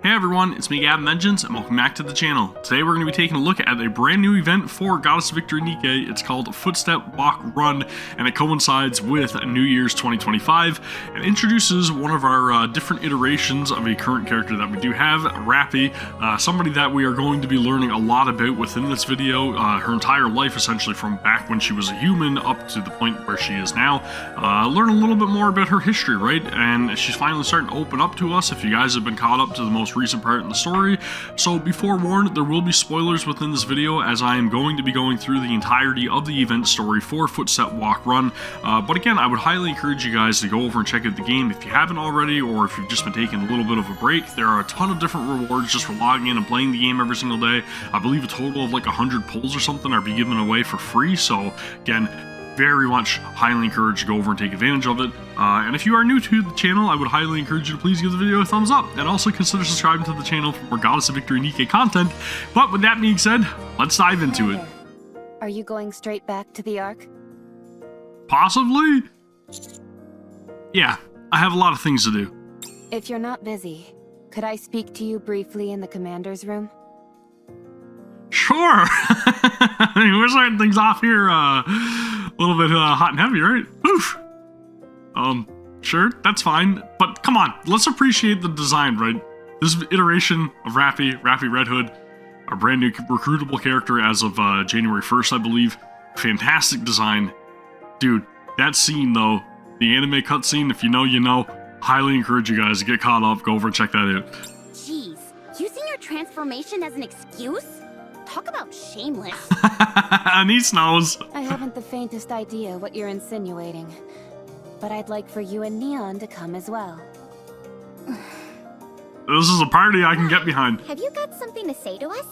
Hey everyone, it's me Gavin and welcome back to the channel. Today we're going to be taking a look at a brand new event for Goddess of Victory Nikke. It's called Footstep, Walk, Run, and it coincides with New Year's 2025 and introduces one of our different iterations of a current character that we do have, Rapi, somebody that we are going to be learning a lot about within this video, her entire life essentially from back when she was a human up to the point where she is now. Learn a little bit more about her history, right? And she's finally starting to open up to us if you guys have been caught up to the most recent part in the story. So be forewarned, there will be spoilers within this video as I am going to be going through the entirety of the event story for Footstep, Walk, Run. But again, I would highly encourage you guys to go over and check out the game if you haven't already, or if you've just been taking a little bit of a break. There are a ton of different rewards just for logging in and playing the game every single day. I believe a total of like 100 pulls or something are be given away for free. So again, very much highly encourage you to go over and take advantage of it. And if you are new to the channel, I would highly encourage you to please give the video a thumbs up and also consider subscribing to the channel for more Goddess of Victory Nikke content. But with that being said, let's dive into it. Are you going straight back to the Ark? Possibly? Yeah, I have a lot of things to do. If you're not busy, could I speak to you briefly in the commander's room? Sure. I mean, we're starting things off here a little bit hot and heavy, right? Oof. Sure, that's fine. But come on, let's appreciate the design, right? This iteration of Rapi Red Hood, our brand new recruitable character as of January 1st, I believe. Fantastic design. Dude, that scene though, the anime cutscene, if you know, you know. Highly encourage you guys to get caught up, go over and check that out. Jeez, using your transformation as an excuse? Talk about shameless. And he snows. I haven't the faintest idea what you're insinuating, but I'd like for you and Neon to come as well. This is a party I can get behind. Have you got something to say to us?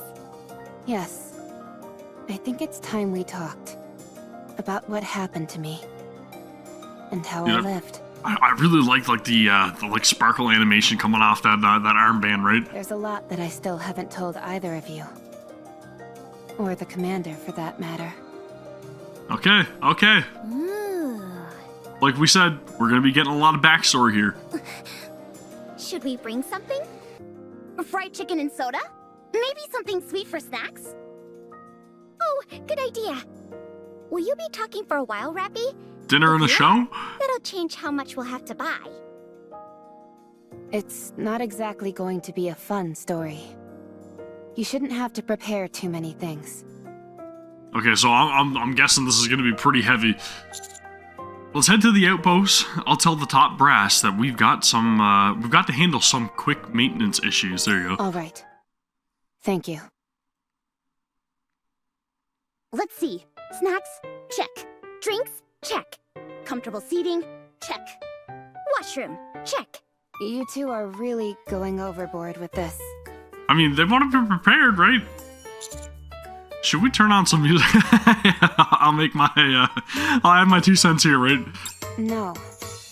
Yes. I think it's time we talked about what happened to me and how I lived. I really like the like sparkle animation coming off that armband, right? There's a lot that I still haven't told either of you. Or the commander, for that matter. Okay, okay. Ooh. Like we said, we're gonna be getting a lot of backstory here. Should we bring something? Fried chicken and soda? Maybe something sweet for snacks? Oh, good idea. Will you be talking for a while, Rapi? Dinner and a show? That'll change how much we'll have to buy. It's not exactly going to be a fun story. You shouldn't have to prepare too many things. Okay, so I'm guessing this is gonna be pretty heavy. Let's head to the outpost. I'll tell the top brass that we've got to handle some quick maintenance issues. There you go. All right. Thank you. Let's see. Snacks? Check. Drinks? Check. Comfortable seating? Check. Washroom? Check. You two are really going overboard with this. I mean, they want to be prepared, right? Should we turn on some music? I'll make my, I'll add my 2 cents here, right? No,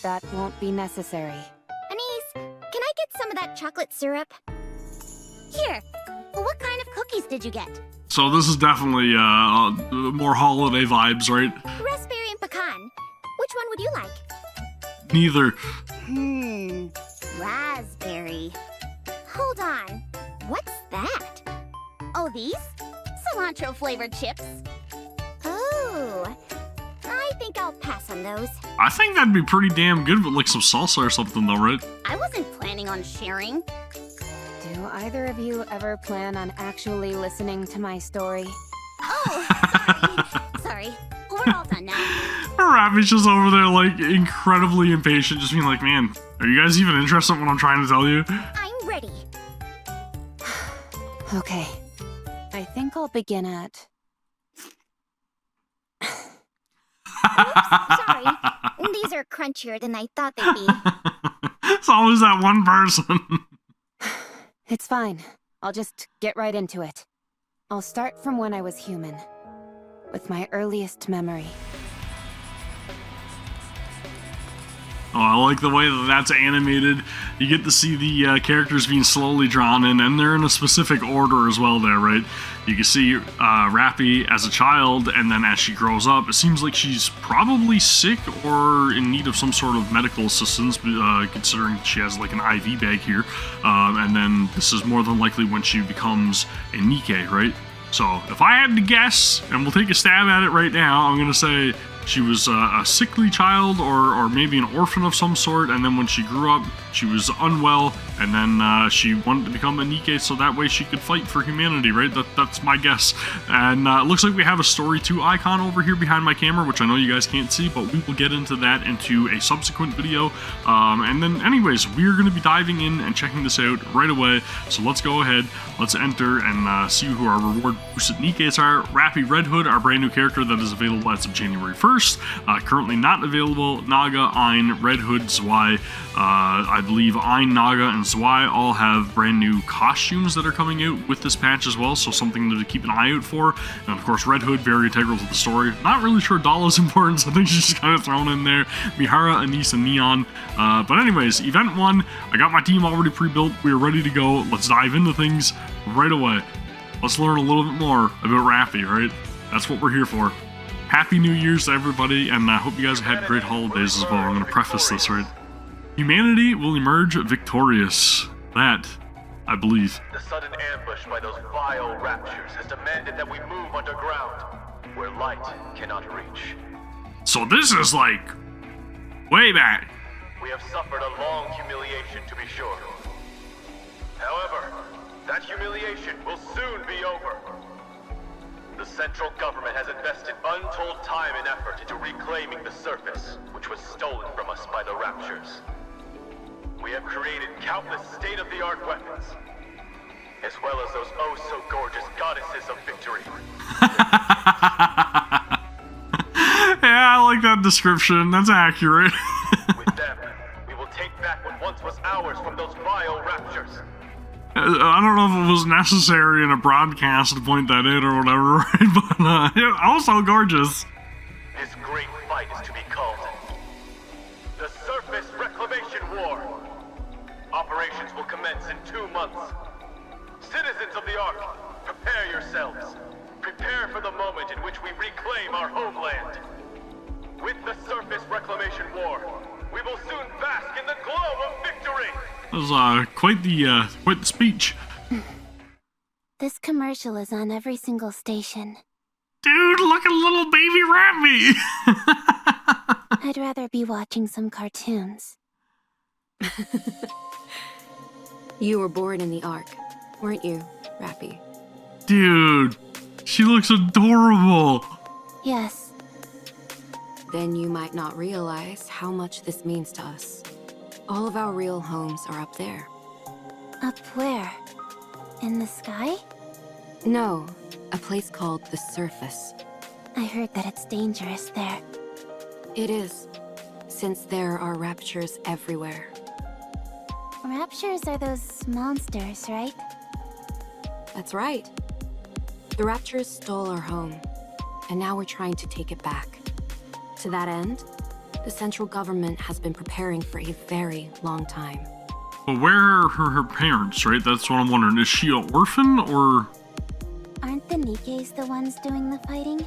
that won't be necessary. Anise, can I get some of that chocolate syrup? Here. What kind of cookies did you get? So this is definitely, more holiday vibes, right? Raspberry and pecan. Which one would you like? Neither. Raspberry. Hold on. What's that? Oh, these? Cilantro flavored chips. Oh, I think I'll pass on those. I think that'd be pretty damn good with like some salsa or something though, right? I wasn't planning on sharing. Do either of you ever plan on actually listening to my story? Oh, sorry. We're all done now. Rapi's just over there like incredibly impatient, just being like, man, are you guys even interested in what I'm trying to tell you? I'm ready. Okay. I think I'll begin at... Oops, sorry. These are crunchier than I thought they'd be. It's always that one person. It's fine. I'll just get right into it. I'll start from when I was human, with my earliest memory. Oh, I like the way that that's animated. You get to see the characters being slowly drawn in, and they're in a specific order as well there, right? You can see Rapi as a child, and then as she grows up, it seems like she's probably sick or in need of some sort of medical assistance, considering she has like an IV bag here. And then this is more than likely when she becomes a Nikke, right? So if I had to guess, and we'll take a stab at it right now, I'm going to say she was a sickly child or maybe an orphan of some sort, and then when she grew up, she was unwell, and then she wanted to become a Nikke so that way she could fight for humanity, right? That's my guess. And it looks like we have a Story 2 icon over here behind my camera, which I know you guys can't see, but we will get into that into a subsequent video. And then anyways, we're going to be diving in and checking this out right away, so let's go ahead, let's enter and see who our reward boosted Nikkes are. Rapi Red Hood, our brand new character that is available as of January 1st. Currently not available. Naga, Ein, Red Hood, Zwei. I believe Ein, Naga, and Zwei all have brand new costumes that are coming out with this patch as well, so something to keep an eye out for. And of course, Red Hood, very integral to the story. Not really sure Dala's importance. I think she's just kind of thrown in there. Mihara, Anise, and Neon. But anyways, Event 1, I got my team already pre-built. We are ready to go. Let's dive into things right away. Let's learn a little bit more about Rapi, right? That's what we're here for. Happy New Year's to everybody, and I hope you guys had great holidays as well. I'm going to preface this, right? Humanity will emerge victorious. That, I believe. The sudden ambush by those vile raptures has demanded that we move underground, where light cannot reach. So this is like way back. We have suffered a long humiliation, to be sure. However, that humiliation will soon be over. The central government has invested untold time and effort into reclaiming the surface, which was stolen from us by the raptures. We have created countless state-of-the-art weapons, as well as those oh-so-gorgeous goddesses of victory. Yeah, I like that description. That's accurate. With them, we will take back what once was ours from those vile raptures. I don't know if it was necessary in a broadcast to point that out or whatever, right? But yeah, also gorgeous. This great fight is to be called the Surface Reclamation War. Operations will commence in 2 months. Citizens of the Ark, prepare yourselves. Prepare for the moment in which we reclaim our homeland. With the Surface Reclamation War, we will soon bask in the glow of victory. That was quite the speech. This commercial is on every single station. Dude, look at little baby Rapi. I'd rather be watching some cartoons. You were born in the Ark, weren't you, Rapi? Dude, she looks adorable. Yes. Then you might not realize how much this means to us. All of our real homes are up there. Up where? In the sky? No, a place called the Surface. I heard that it's dangerous there. It is, since there are raptures everywhere. Raptures are those monsters, right? That's right. The raptors stole our home, and now we're trying to take it back. To that end, the central government has been preparing for a very long time. But where are her parents, right? That's what I'm wondering. Is she an orphan, or...? Aren't the Nikkes the ones doing the fighting?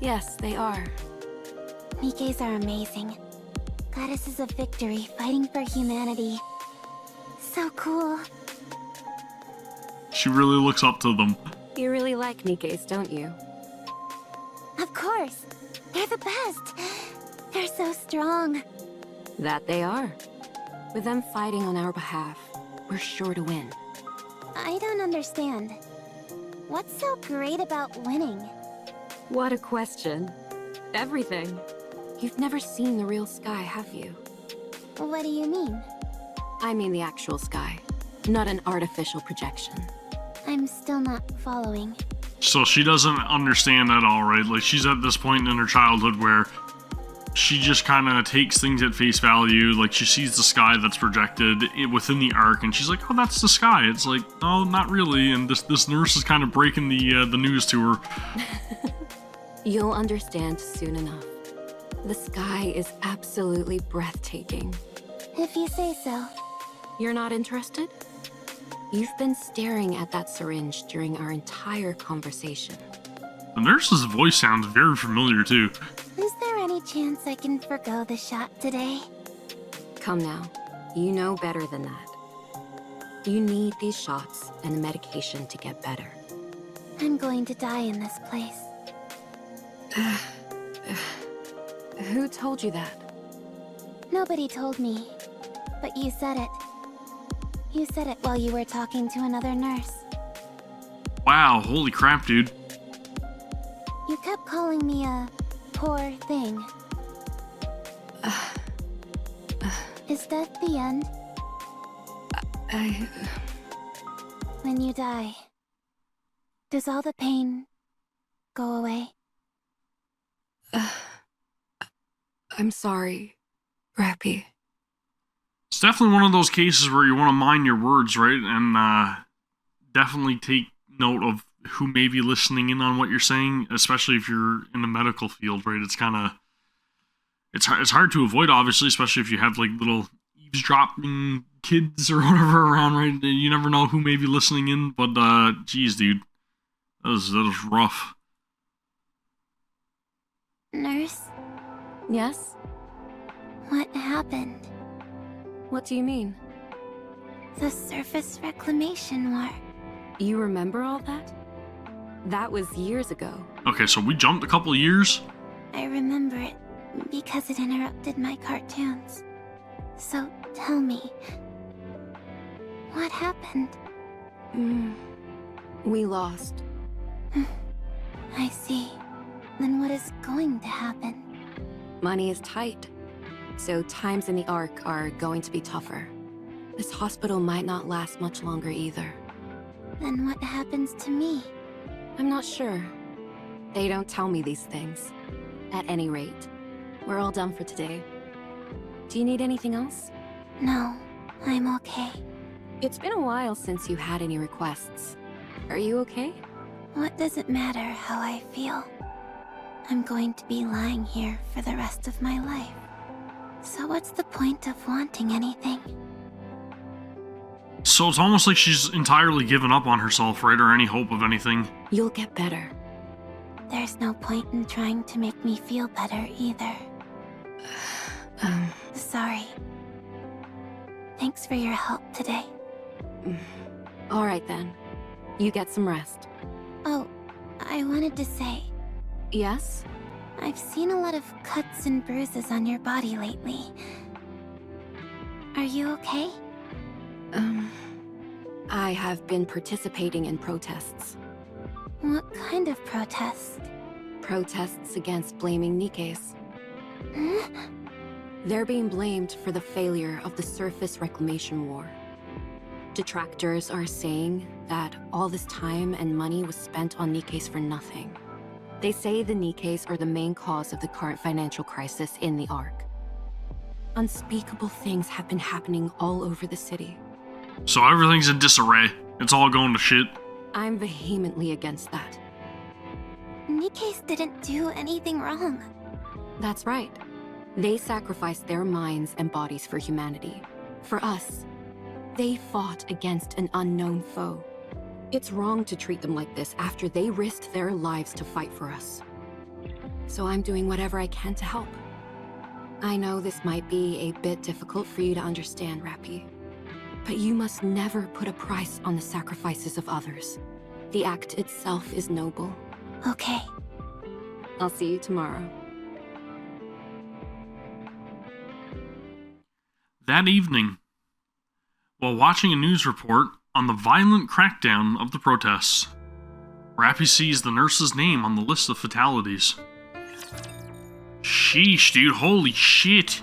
Yes, they are. Nikkes are amazing. Goddesses of victory, fighting for humanity. So cool. She really looks up to them. You really like Nikkes, don't you? Of course. They're the best. They're so strong. That they are. With them fighting on our behalf, we're sure to win. I don't understand. What's so great about winning? What a question. Everything. You've never seen the real sky, have you? What do you mean? I mean the actual sky, not an artificial projection. I'm still not following. So she doesn't understand at all, right? Like, she's at this point in her childhood where she just kind of takes things at face value. Like, she sees the sky that's projected within the Ark, and she's like, oh, that's the sky. It's like, no, not really. And this nurse is kind of breaking the news to her. You'll understand soon enough. The sky is absolutely breathtaking. If you say so. You're not interested? You've been staring at that syringe during our entire conversation. The nurse's voice sounds very familiar too. Is there any chance I can forgo the shot today? Come now, you know better than that. You need these shots and the medication to get better. I'm going to die in this place. Who told you that? Nobody told me, but you said it. You said it while you were talking to another nurse. Wow, holy crap, dude. You kept calling me a poor thing. Is that the end? When you die, does all the pain go away? I'm sorry, Rapi. It's definitely one of those cases where you want to mind your words, right? And definitely take note of who may be listening in on what you're saying, especially if you're in the medical field, right? It's kind of... It's hard to avoid, obviously, especially if you have, like, little eavesdropping kids or whatever around, right? You never know who may be listening in, but, geez, dude. That was rough. Nurse? Yes? What happened? What do you mean? The surface reclamation war. You remember all that? That was years ago. Okay, so we jumped a couple of years? I remember it because it interrupted my cartoons. So tell me, what happened? We lost. I see. Then what is going to happen? Money is tight, so times in the Ark are going to be tougher. This hospital might not last much longer either. Then what happens to me? I'm not sure. They don't tell me these things. At any rate, we're all done for today. Do you need anything else? No, I'm okay. It's been a while since you had any requests. Are you okay? What does it matter how I feel? I'm going to be lying here for the rest of my life. So what's the point of wanting anything? So it's almost like she's entirely given up on herself, right? Or any hope of anything. You'll get better. There's no point in trying to make me feel better either. Sorry. Thanks for your help today. All right then. You get some rest. Oh, I wanted to say, Yes? I've seen a lot of cuts and bruises on your body lately. Are you okay? I have been participating in protests. What kind of protest? Protests against blaming Nikke's. They're being blamed for the failure of the surface reclamation war. Detractors are saying that all this time and money was spent on Nikke's for nothing. They say the Nikke's are the main cause of the current financial crisis in the Ark. Unspeakable things have been happening all over the city. So everything's in disarray. It's all going to shit. I'm vehemently against that. Nikke's didn't do anything wrong. That's right. They sacrificed their minds and bodies for humanity. For us. They fought against an unknown foe. It's wrong to treat them like this after they risked their lives to fight for us. So I'm doing whatever I can to help. I know this might be a bit difficult for you to understand, Rapi. But you must never put a price on the sacrifices of others. The act itself is noble. Okay. I'll see you tomorrow. That evening, while watching a news report on the violent crackdown of the protests, Rapi sees the nurse's name on the list of fatalities. Sheesh, dude, holy shit.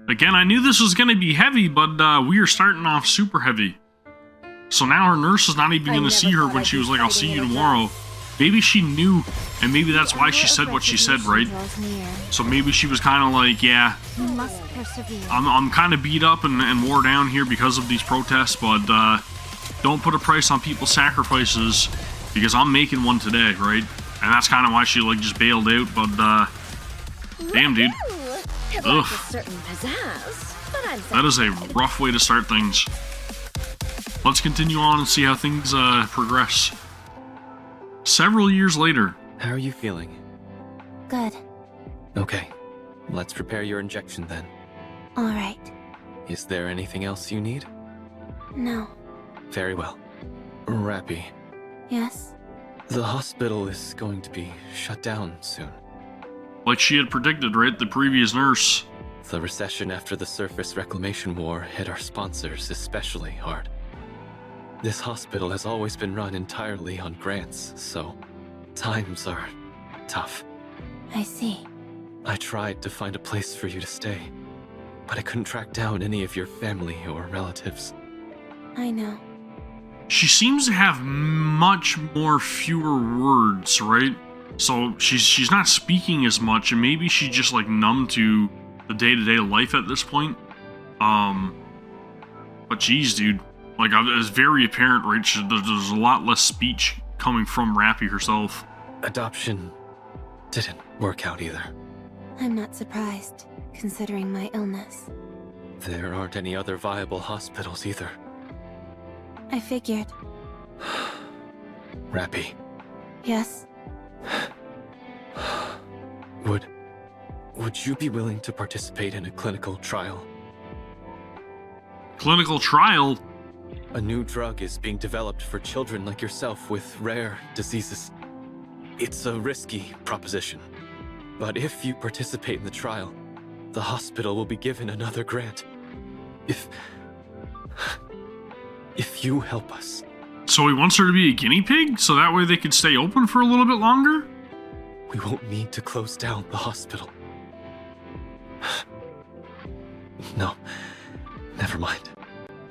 Again, I knew this was going to be heavy, but we are starting off super heavy. So now her nurse is not even going to see her when she was like, I'll see you tomorrow. Maybe she knew, and maybe that's why she said what she said, right? So maybe she was kind of like, yeah, I'm kind of beat up and wore down here because of these protests, but don't put a price on people's sacrifices because I'm making one today, right? And that's kind of why she like just bailed out, but Damn, dude. It Ugh. lacks a certain pizzazz, but I'm That is a satisfied. rough way to start things. Let's continue on and see how things progress. Several years later. How are you feeling? Good. Okay, let's prepare your injection then. Alright. Is there anything else you need? No. Very well. Rapi, Yes? the hospital is going to be shut down soon. Like she had predicted, right? The previous nurse. The recession after the surface reclamation war hit our sponsors especially hard. This hospital has always been run entirely on grants, so times are tough. I see. I tried to find a place for you to stay, but I couldn't track down any of your family or relatives. I know. She seems to have much more fewer words, right? So she's not speaking as much, and maybe she's just like numb to the day-to-day life at this point. But geez, dude, like it's very apparent, right? There's a lot less speech coming from Rapi herself. Adoption didn't work out either. I'm not surprised, considering my illness. There aren't any other viable hospitals either. I figured. Rapi, Yes? would you be willing to participate in a clinical trial? Clinical trial? A new drug is being developed for children like yourself with rare diseases. It's a risky proposition, but if you participate in the trial, the hospital will be given another grant. If you help us. So he wants her to be a guinea pig, so that way they could stay open for a little bit longer? We won't need to close down the hospital. No, never mind.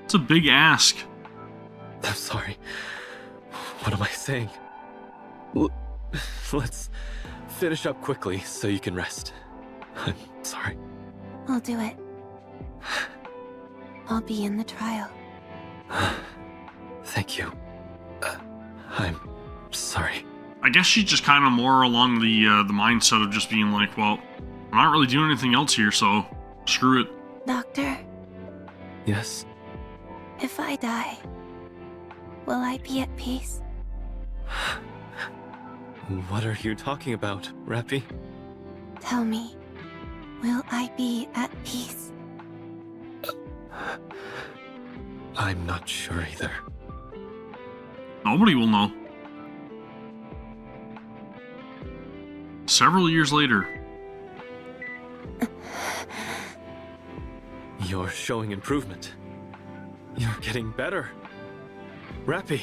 It's a big ask. I'm sorry. What am I saying? Let's finish up quickly so you can rest. I'm sorry. I'll do it. I'll be in the trial. Thank you. I'm sorry. I guess she's just kind of more along the mindset of just being like, well, I'm not really doing anything else here, so screw it. Doctor, Yes? if I die, will I be at peace? What are you talking about, Rapi? Tell me, will I be at peace? I'm not sure either. Nobody will know. Several years later. You're showing improvement. You're getting better. Rapi,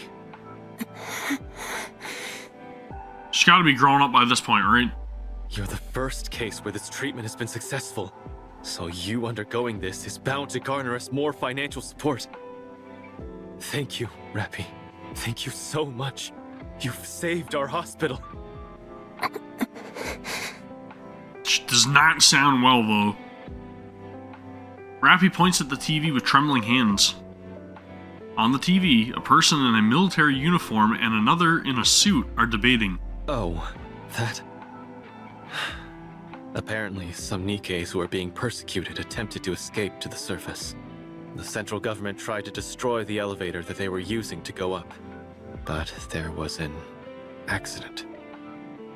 She's got to be grown up by this point, right? you're the first case where this treatment has been successful. So you undergoing this is bound to garner us more financial support. Thank you, Rapi. Thank you so much. You've saved our hospital. She does not sound well, though. Rapi points at the TV with trembling hands. On the TV, a person in a military uniform and another in a suit are debating. Oh, that... Apparently, some Nikkes who are being persecuted attempted to escape to the surface. The central government tried to destroy the elevator that they were using to go up. But there was an accident.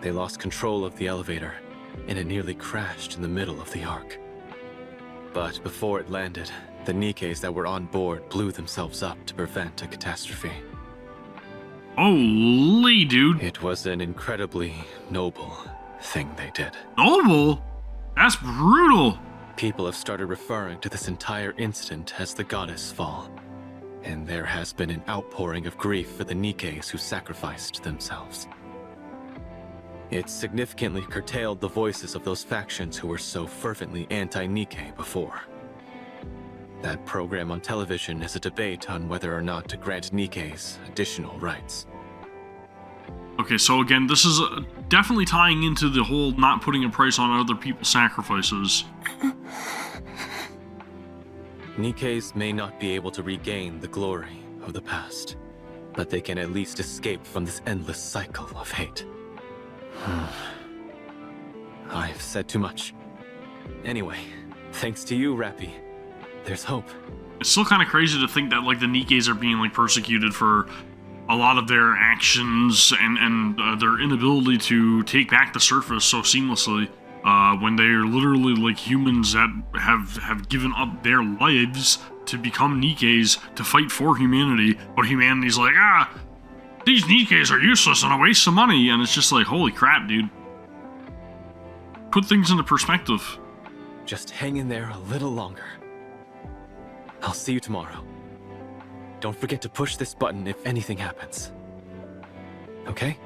They lost control of the elevator, and it nearly crashed in the middle of the arc. But before it landed, the Nikkes that were on board blew themselves up to prevent a catastrophe. Holy, dude. It was an incredibly noble thing they did. Noble? That's brutal. People have started referring to this entire incident as the Goddess Fall, and there has been an outpouring of grief for the Nikkes who sacrificed themselves. It significantly curtailed the voices of those factions who were so fervently anti-Nikke before. That program on television is a debate on whether or not to grant Nikkes additional rights. Okay, so again, this is definitely tying into the whole not putting a price on other people's sacrifices. Nikkes may not be able to regain the glory of the past, but they can at least escape from this endless cycle of hate. I've said too much. Anyway, thanks to you, Rapi, there's hope. It's still kind of crazy to think that, like, the Nikkes are being, like, persecuted for a lot of their actions and their inability to take back the surface so seamlessly, when they're literally, like, humans that have given up their lives to become Nikkes to fight for humanity, but humanity's like, these Nikkes are useless and a waste of money, and it's just like, holy crap, dude. Put things into perspective. Just hang in there a little longer. I'll see you tomorrow. Don't forget to push this button if anything happens. Okay?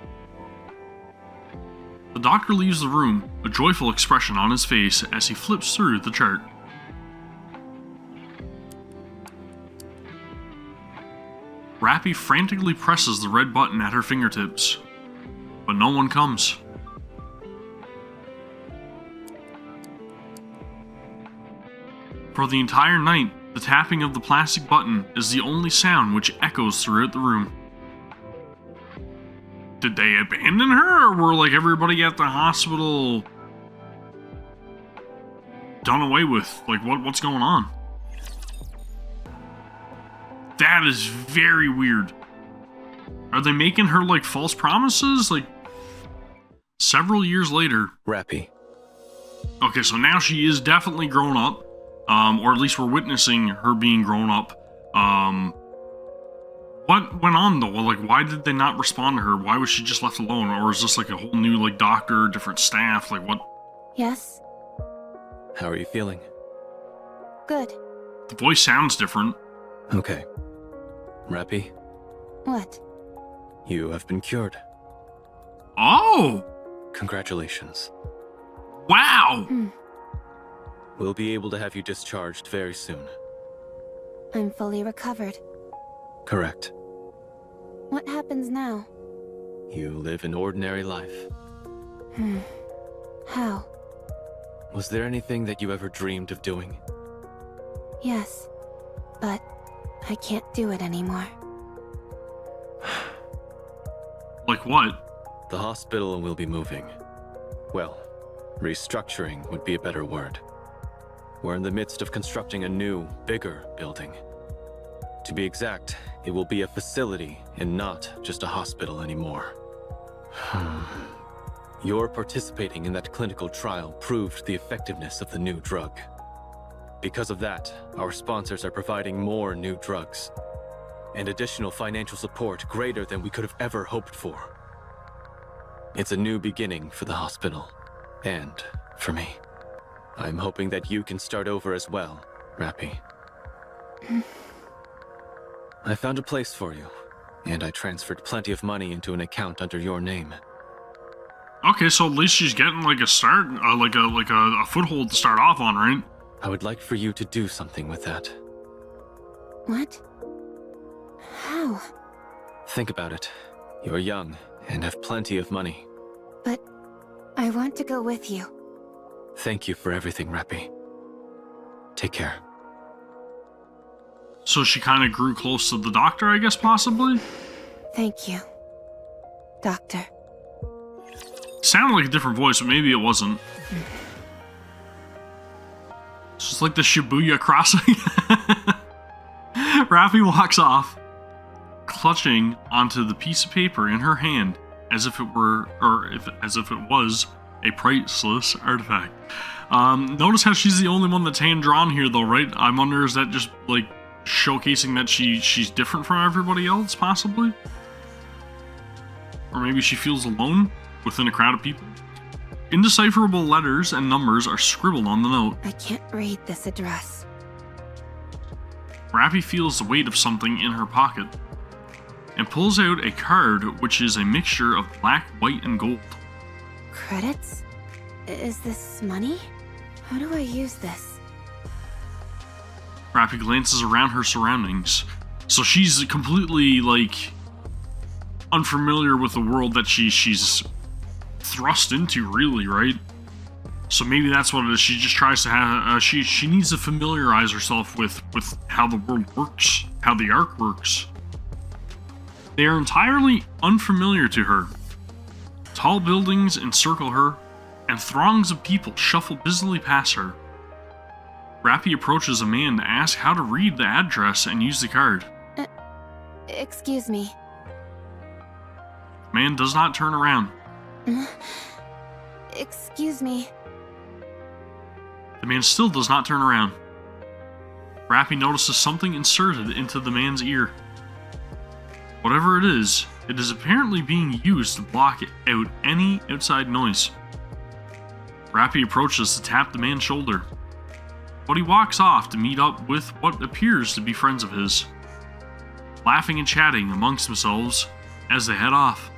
The doctor leaves the room, a joyful expression on his face as he flips through the chart. Rapi frantically presses the red button at her fingertips, but no one comes. For the entire night, the tapping of the plastic button is the only sound which echoes throughout the room. Did they abandon her, or were, like, everybody at the hospital done away with? Like, what's going on? That is very weird. Are they making her, like, false promises? Like, several years later. Rapi. Okay, so now she is definitely grown up. Or at least we're witnessing her being grown up. What went on, though? Like, why did they not respond to her? Why was she just left alone? Or is this, like, a whole new, like, doctor, different staff? Like, what? Yes? How are you feeling? Good. The voice sounds different. Okay. Rapi, What? you have been cured. Oh! Congratulations. Wow! We'll be able to have you discharged very soon. I'm fully recovered. Correct. What happens now? You live an ordinary life. How? Was there anything that you ever dreamed of doing? Yes. But I can't do it anymore. Like what? The hospital will be moving. Well, restructuring would be a better word. We're in the midst of constructing a new, bigger building. To be exact, it will be a facility and not just a hospital anymore. Your participating in that clinical trial proved the effectiveness of the new drug. Because of that, our sponsors are providing more new drugs and additional financial support greater than we could have ever hoped for. It's a new beginning for the hospital and for me. I'm hoping that you can start over as well, Rapi. I found a place for you, and I transferred plenty of money into an account under your name. Okay, so at least she's getting, like, a start, like a foothold to start off on, right? I would like for you to do something with that. What? How? Think about it. You're young and have plenty of money. But I want to go with you. Thank you for everything, Rapi. Take care. So she kind of grew close to the doctor, I guess, possibly? Thank you, Doctor. Sounded like a different voice, but maybe it wasn't. It's just like the Shibuya crossing. Rapi walks off, clutching onto the piece of paper in her hand as if it were, as if it was a priceless artifact. Notice how she's the only one that's hand-drawn here, though, right? I wonder, is that just, like, showcasing that she's different from everybody else, possibly? Or maybe she feels alone within a crowd of people? Indecipherable letters and numbers are scribbled on the note. I can't read this address. Rapi feels the weight of something in her pocket and pulls out a card which is a mixture of black, white, and gold. Credits? Is this money? How do I use this? Rapi glances around her surroundings. So she's completely, like, unfamiliar with the world that she's thrust into, really, right? So maybe that's what it is. She just tries to have, she needs to familiarize herself with how the world works, how the Ark works. They are entirely unfamiliar to her. Tall buildings encircle her, and throngs of people shuffle busily past her. Rapi approaches a man to ask how to read the address and use the card. Excuse me. The man does not turn around. Excuse me. The man still does not turn around. Rapi notices something inserted into the man's ear. Whatever it is apparently being used to block out any outside noise. Rapi approaches to tap the man's shoulder, but he walks off to meet up with what appears to be friends of his, laughing and chatting amongst themselves as they head off.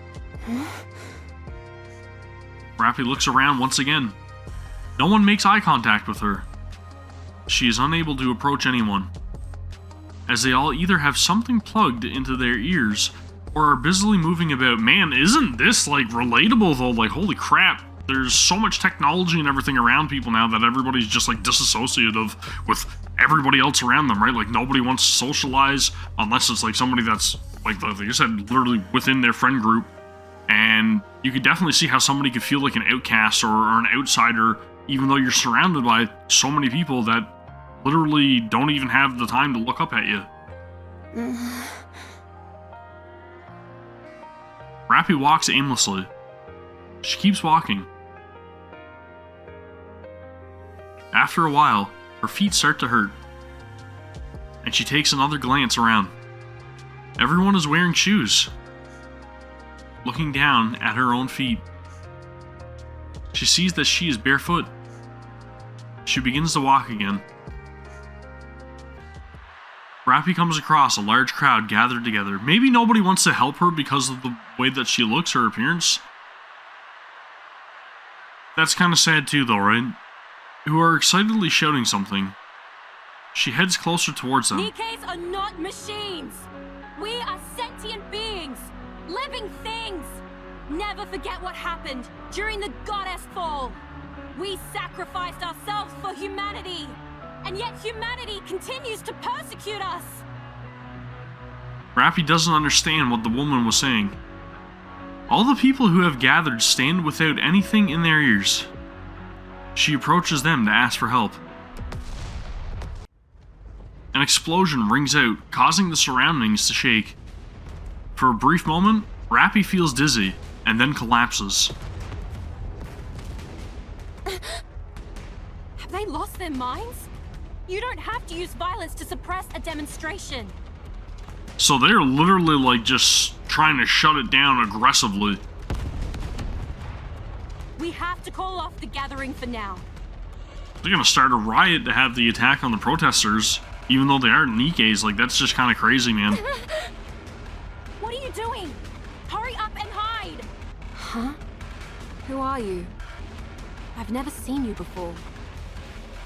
Rapi looks around once again. No one makes eye contact with her. She is unable to approach anyone, as they all either have something plugged into their ears or are busily moving about. Man, isn't this like relatable though? Like, holy crap, there's so much technology and everything around people now that everybody's just like disassociative with everybody else around them, right? Like, nobody wants to socialize unless it's like somebody that's like you said, literally within their friend group. And you could definitely see how somebody could feel like an outcast or an outsider, even though you're surrounded by so many people that literally don't even have the time to look up at you. Rapi walks aimlessly. She keeps walking. After a while, her feet start to hurt, and she takes another glance around. Everyone is wearing shoes. Looking down at her own feet, she sees that she is barefoot. She begins to walk again. Rapi comes across a large crowd gathered together. Maybe nobody wants to help her because of the way that she looks, her appearance. That's kind of sad too, though, right? Who are excitedly shouting something. She heads closer towards them. Nikkes are not machines. We are sentient beings, living things. Never forget what happened during the goddess fall. We sacrificed ourselves for humanity, and yet humanity continues to persecute us. Rapi doesn't understand what the woman was saying. All the people who have gathered stand without anything in their ears. She approaches them to ask for help. An explosion rings out, causing the surroundings to shake. For a brief moment, Rapi feels dizzy, and then collapses. Have they lost their minds? You don't have to use violence to suppress a demonstration. So they're literally like just trying to shut it down aggressively. We have to call off the gathering for now. They're gonna start a riot to have the attack on the protesters, even though they are Nikkes. Like, that's just kind of crazy, man. What are you doing? Hurry up and hide! Huh? Who are you? I've never seen you before.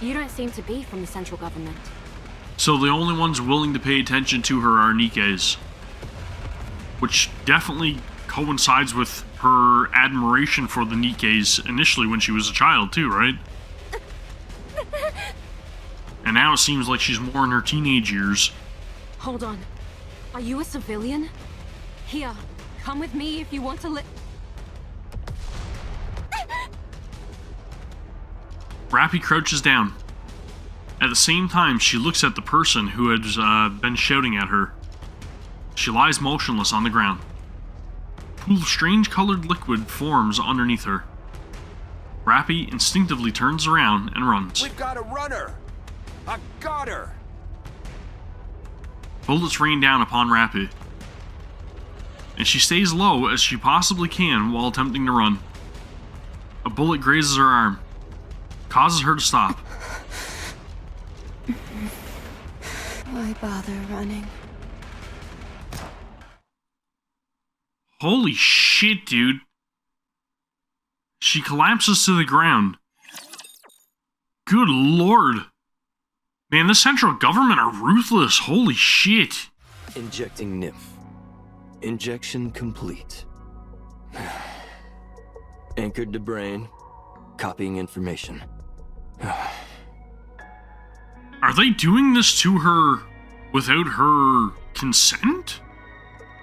You don't seem to be from the central government. So the only ones willing to pay attention to her are Nikkes. Which definitely coincides with her admiration for the Nikkes initially when she was a child too, right? And now it seems like she's more in her teenage years. Hold on. Are you a civilian? Here, come with me if you want to Rapi crouches down. At the same time, she looks at the person who has been shouting at her. She lies motionless on the ground. A pool of strange colored liquid forms underneath her. Rapi instinctively turns around and runs. We've got a runner! I got her! Bullets rain down upon Rapi, and she stays low as she possibly can while attempting to run. A bullet grazes her arm, causes her to stop. Why bother running? Holy shit, dude. She collapses to the ground. Good lord. Man, the central government are ruthless. Holy shit. Injecting nymph. Injection complete. Anchored to brain. Copying information. Are they doing this to her without her consent?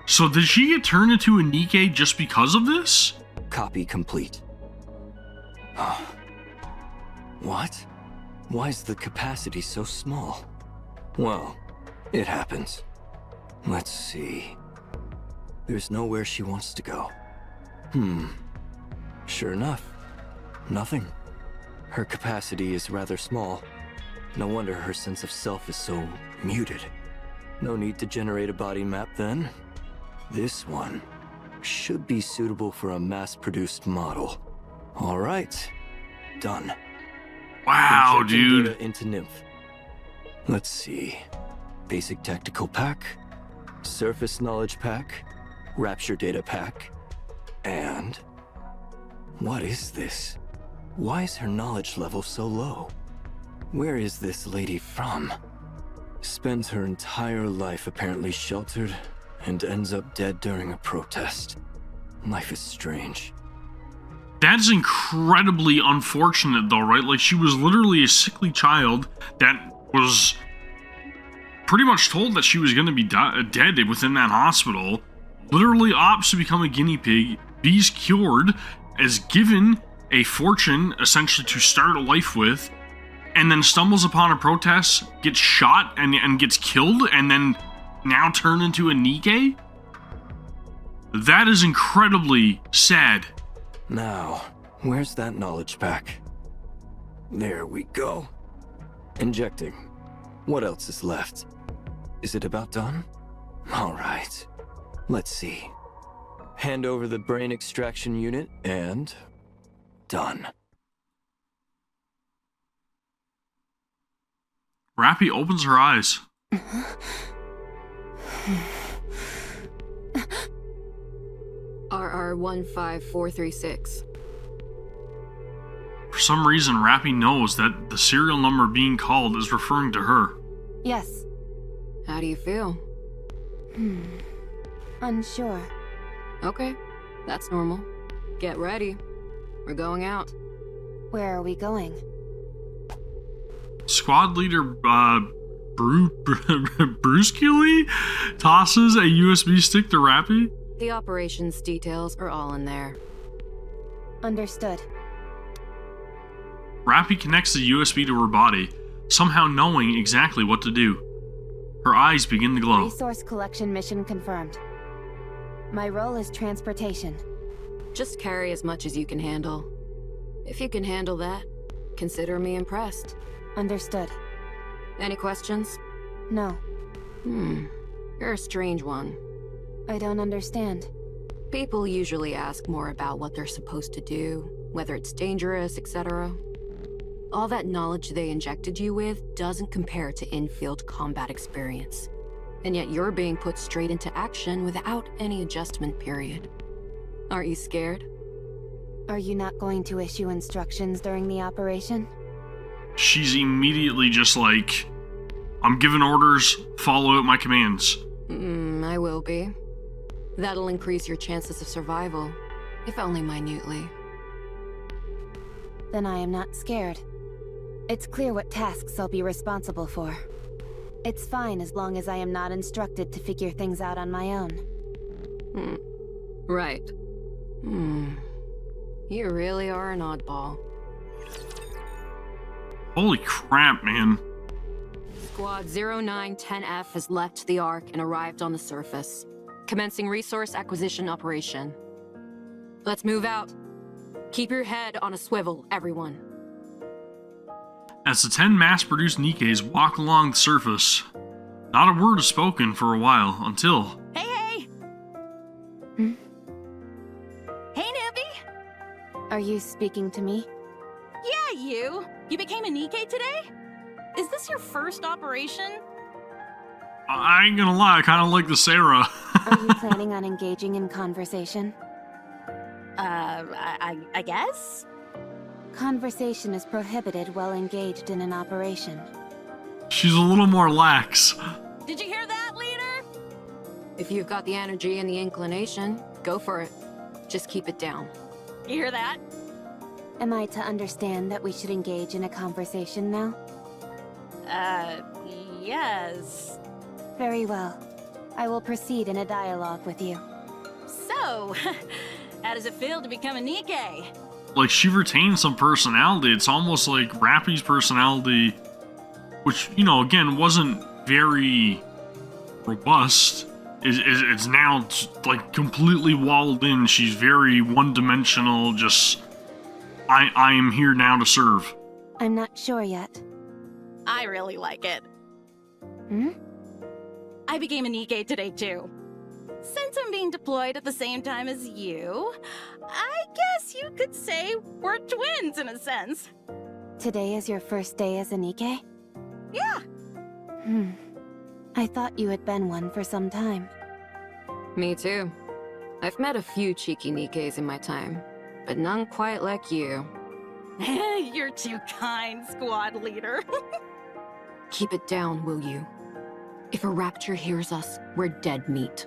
So did she get turned into a Nikke just because of this? Copy complete. What? Why is the capacity so small? Well, it happens. Let's see. There's nowhere she wants to go. Sure enough. Nothing. Her capacity is rather small. No wonder her sense of self is so muted. No need to generate a body map then. This one should be suitable for a mass-produced model. All right. Done. Wow, Injecting dude. data into Nymph. Let's see. Basic tactical pack, surface knowledge pack, rapture data pack, and... what is this? Why is her knowledge level so low? Where is this lady from? Spends her entire life apparently sheltered and ends up dead during a protest. Life is strange. That's incredibly unfortunate, though, right? Like, she was literally a sickly child that was pretty much told that she was going to be dead within that hospital. Literally opts to become a guinea pig, be's cured, is given a fortune, essentially, to start a life with, and then stumbles upon a protest, gets shot, and gets killed, and then now turned into a Nikke? That is incredibly sad. Now, where's that knowledge pack? There we go. Injecting. What else is left? Is it about done? All right. Let's see. Hand over the brain extraction unit and... done. Rapi opens her eyes. RR15436. For some reason, Rapi knows that the serial number being called is referring to her. Yes. How do you feel? Unsure. Okay, that's normal. Get ready. We're going out. Where are we going? Squad leader, Brusculi tosses a USB stick to Rapi. The operations details are all in there. Understood. Rapi connects the USB to her body, somehow knowing exactly what to do. Her eyes begin to glow. Resource collection mission confirmed. My role is transportation. Just carry as much as you can handle. If you can handle that, consider me impressed. Understood. Any questions? No. You're a strange one. I don't understand. People usually ask more about what they're supposed to do, whether it's dangerous, etc. All that knowledge they injected you with doesn't compare to in-field combat experience. And yet you're being put straight into action without any adjustment period. Aren't you scared? Are you not going to issue instructions during the operation? She's immediately just like, I'm giving orders, follow out my commands. I will be. That'll increase your chances of survival, if only minutely. Then I am not scared. It's clear what tasks I'll be responsible for. It's fine as long as I am not instructed to figure things out on my own. Right. You really are an oddball. Holy crap, man. Squad 0910F has left the Ark and arrived on the surface. Commencing resource acquisition operation. Let's move out. Keep your head on a swivel, everyone. As the 10 mass-produced Nikkes walk along the surface, not a word is spoken for a while until... Hey! Hey, newbie! Are you speaking to me? Yeah, you! You became a Nikke today? Is this your first operation? I ain't gonna lie, I kinda like the Sarah. Are you planning on engaging in conversation? I guess? Conversation is prohibited while engaged in an operation. She's a little more lax. Did you hear that, leader? If you've got the energy and the inclination, go for it. Just keep it down. You hear that? Am I to understand that we should engage in a conversation now? Yes. Very well. I will proceed in a dialogue with you. So, how does it feel to become a Nikke? like, she retained some personality. It's almost like Rapi's personality, which, you know, again, wasn't very robust, is now, like, completely walled in. She's very one-dimensional, just, I am here now to serve. I'm not sure yet. I really like it. I became a Nikke today, too. Since I'm being deployed at the same time as you, I guess you could say we're twins in a sense. Today is your first day as a Nikke? Yeah. I thought you had been one for some time. Me too. I've met a few cheeky Nikkes in my time, but none quite like you. You're too kind, squad leader. Keep it down, will you? If a rapture hears us, we're dead meat.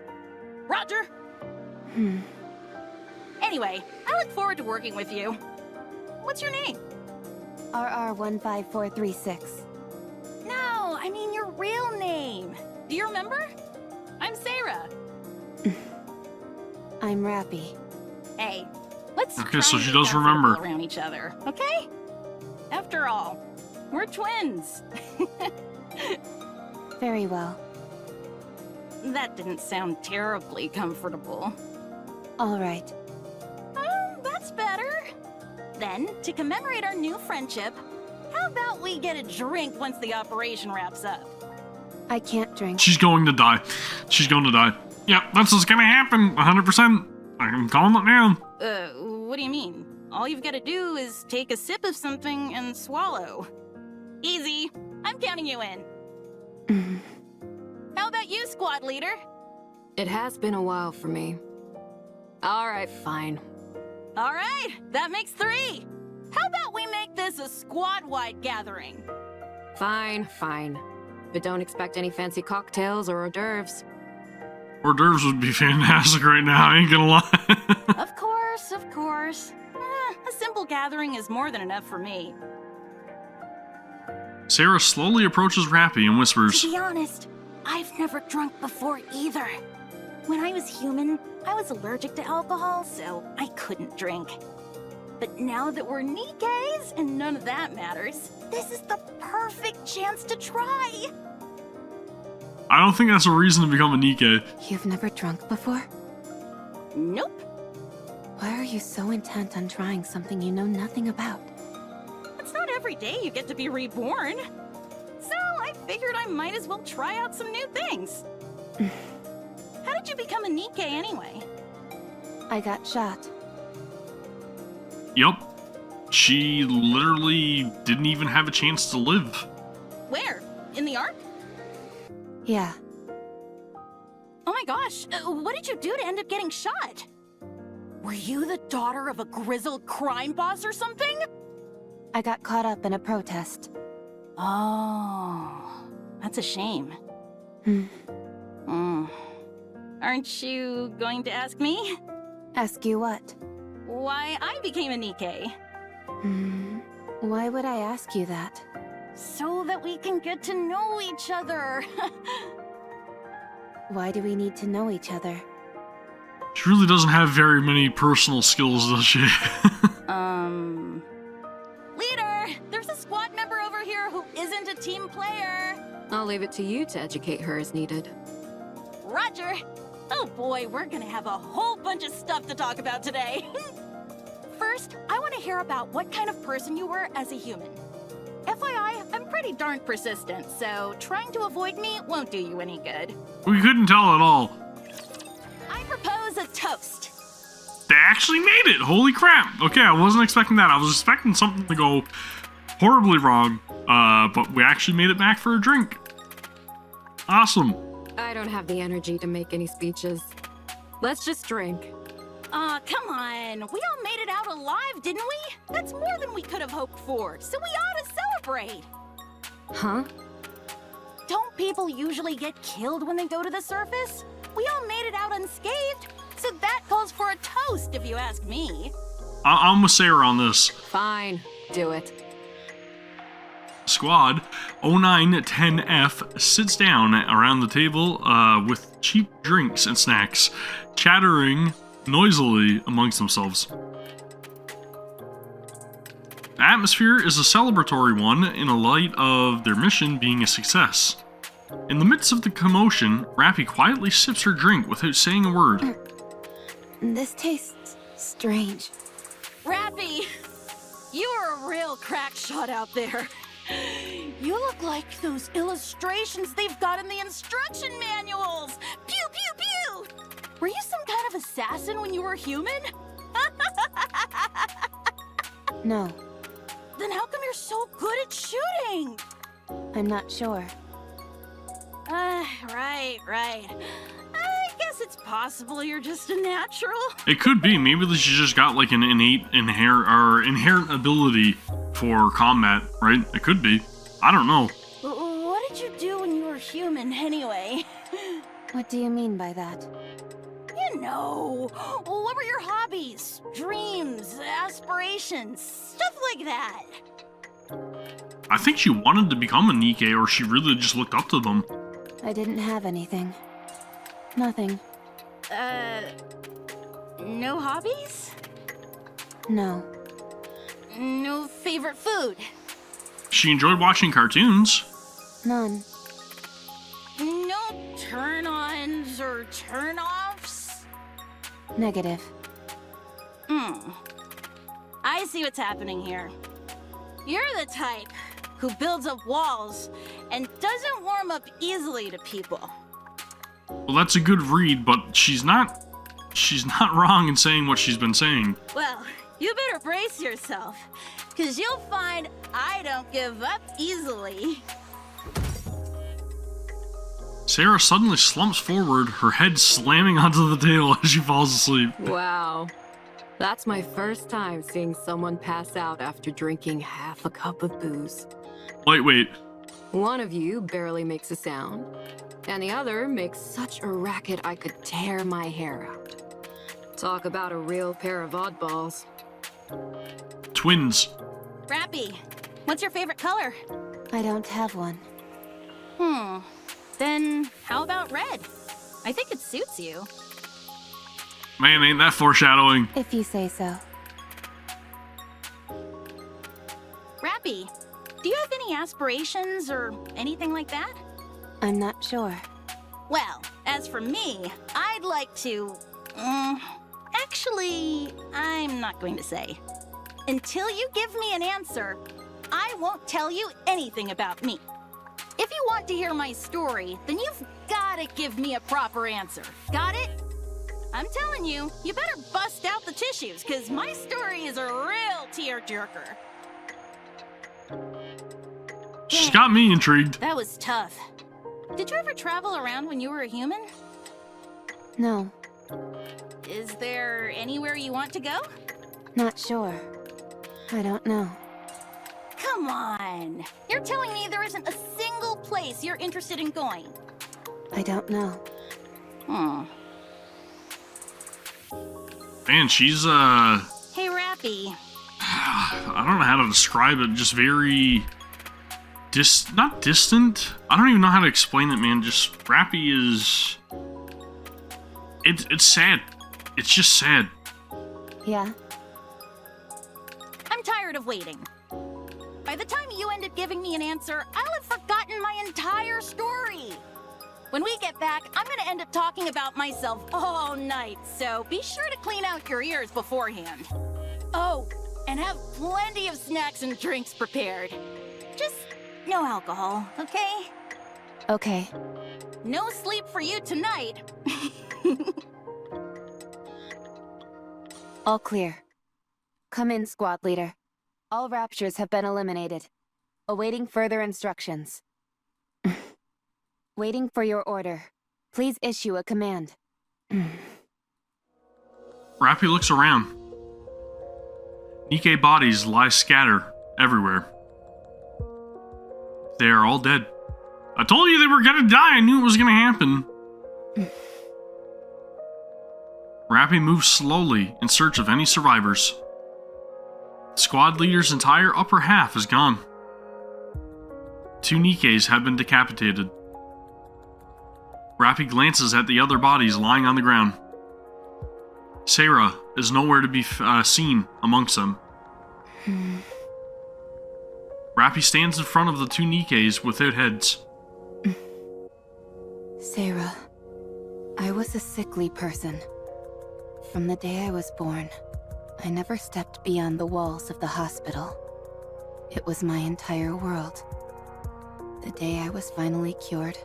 Roger! Anyway, I look forward to working with you. What's your name? RR15436. No, I mean your real name. Do you remember? I'm Sarah. I'm Rapi. Hey, let's Okay, try so and she get does comfortable remember. around each other, okay? After all, we're twins. Very well. That didn't sound terribly comfortable. All right. That's better. Then, to commemorate our new friendship, how about we get a drink once the operation wraps up? I can't drink. She's going to die. She's going to die. Yep, that's what's gonna happen, 100%. I'm calling it now. What do you mean? All you've got to do is take a sip of something and swallow. Easy. I'm counting you in. How about you, squad leader? It has been a while for me. Alright, fine. Alright, that makes 3. How about we make this a squad-wide gathering? Fine. But don't expect any fancy cocktails or hors d'oeuvres. Hors d'oeuvres would be fantastic right now, I ain't gonna lie. Of course. A simple gathering is more than enough for me. Sarah slowly approaches Rapi and whispers, To be honest, I've never drunk before either. When I was human, I was allergic to alcohol, so I couldn't drink. But now that we're Nikkes and none of that matters, this is the perfect chance to try. I don't think that's a reason to become a Nikke. You've never drunk before? Nope. Why are you so intent on trying something you know nothing about? It's not every day you get to be reborn. So I figured I might as well try out some new things. How did you become a Nikke anyway? I got shot. Yup. She literally didn't even have a chance to live. Where? In the Ark? Yeah. Oh my gosh, what did you do to end up getting shot? Were you the daughter of a grizzled crime boss or something? I got caught up in a protest. Oh, that's a shame. Aren't you going to ask me? Ask you what? Why I became a Nikke. Why would I ask you that? So that we can get to know each other. Why do we need to know each other? She really doesn't have very many personal skills, does she? Leader, there's a squad member over here who isn't a team player. I'll leave it to you to educate her as needed. Roger. Oh boy, we're gonna have a whole bunch of stuff to talk about today. First, I want to hear about what kind of person you were as a human. FYI, I'm pretty darn persistent, so trying to avoid me won't do you any good. We couldn't tell at all. I propose a toast. They actually made it! Holy crap! Okay, I wasn't expecting that. I was expecting something to go horribly wrong, but we actually made it back for a drink. Awesome. I don't have the energy to make any speeches. Let's just drink. Aw, come on. We all made it out alive, didn't we? That's more than we could have hoped for, so we ought to celebrate. Huh? Don't people usually get killed when they go to the surface? We all made it out unscathed, so that calls for a toast, if you ask me. I'm with Sarah on this. Fine. Do it. Squad 0910F sits down around the table with cheap drinks and snacks, chattering noisily amongst themselves. The atmosphere is a celebratory one in the light of their mission being a success. In the midst of the commotion, Rapi quietly sips her drink without saying a word. This tastes strange. Rapi, you are a real crack shot out there. You look like those illustrations they've got in the instruction manuals. Pew, pew, pew! Were you some kind of assassin when you were human? No, Then how come you're so good at shooting? I'm not sure. Right. I guess it's possible you're just a natural. It could be. Maybe she just got like an inherent ability for combat, right? It could be. I don't know. What did you do when you were human, anyway? What do you mean by that? You know, what were your hobbies, dreams, aspirations, stuff like that? I think she wanted to become a Nikke, or she really just looked up to them. I didn't have anything. Nothing. No hobbies? No. No favorite food? She enjoyed watching cartoons. None. No turn-ons or turn-offs? Negative. I see what's happening here. You're the type who builds up walls and doesn't warm up easily to people. Well, that's a good read, but she's not wrong in saying what she's been saying. Well, you better brace yourself, because you'll find I don't give up easily. Sarah suddenly slumps forward, her head slamming onto the table as she falls asleep. Wow. That's my first time seeing someone pass out after drinking half a cup of booze. Lightweight. One of you barely makes a sound, and the other makes such a racket I could tear my hair out. Talk about a real pair of oddballs. Twins. Rapi, what's your favorite color? I don't have one. Then how about red? I think it suits you. Man, ain't that foreshadowing. If you say so. Rapi, do you have any aspirations or anything like that? I'm not sure. Well, as for me, I'd like to... actually, I'm not going to say. Until you give me an answer, I won't tell you anything about me. If you want to hear my story, then you've gotta give me a proper answer. Got it? I'm telling you, you better bust out the tissues, because my story is a real tearjerker. She's got me intrigued. That was tough. Did you ever travel around when you were a human? No, Is there anywhere you want to go? not sure. I don't know. Come on! You're telling me there isn't a single place you're interested in going? I don't know. Man, she's, Hey, Rapi. I don't know how to describe it, just very... not distant? I don't even know how to explain it, man. Just, Rapi is... It's sad. It's just sad. Yeah? I'm tired of waiting. By the time you end up giving me an answer, I'll have forgotten my entire story. When we get back, I'm gonna end up talking about myself all night, so be sure to clean out your ears beforehand. Oh, and have plenty of snacks and drinks prepared. Just no alcohol, okay? Okay. No sleep for you tonight. All clear. Come in, squad leader. All raptures have been eliminated. Awaiting further instructions. Waiting for your order. Please issue a command. Rapi looks around. Nikke bodies lie scattered everywhere. They are all dead. I told you they were gonna die. I knew it was gonna happen. Rapi moves slowly in search of any survivors. The squad leader's entire upper half is gone. 2 Nikkes have been decapitated. Rapi glances at the other bodies lying on the ground. Sarah is nowhere to be seen amongst them. Rapi stands in front of the two Nikkes without heads. Sarah, I was a sickly person. From the day I was born, I never stepped beyond the walls of the hospital. It was my entire world. The day I was finally cured,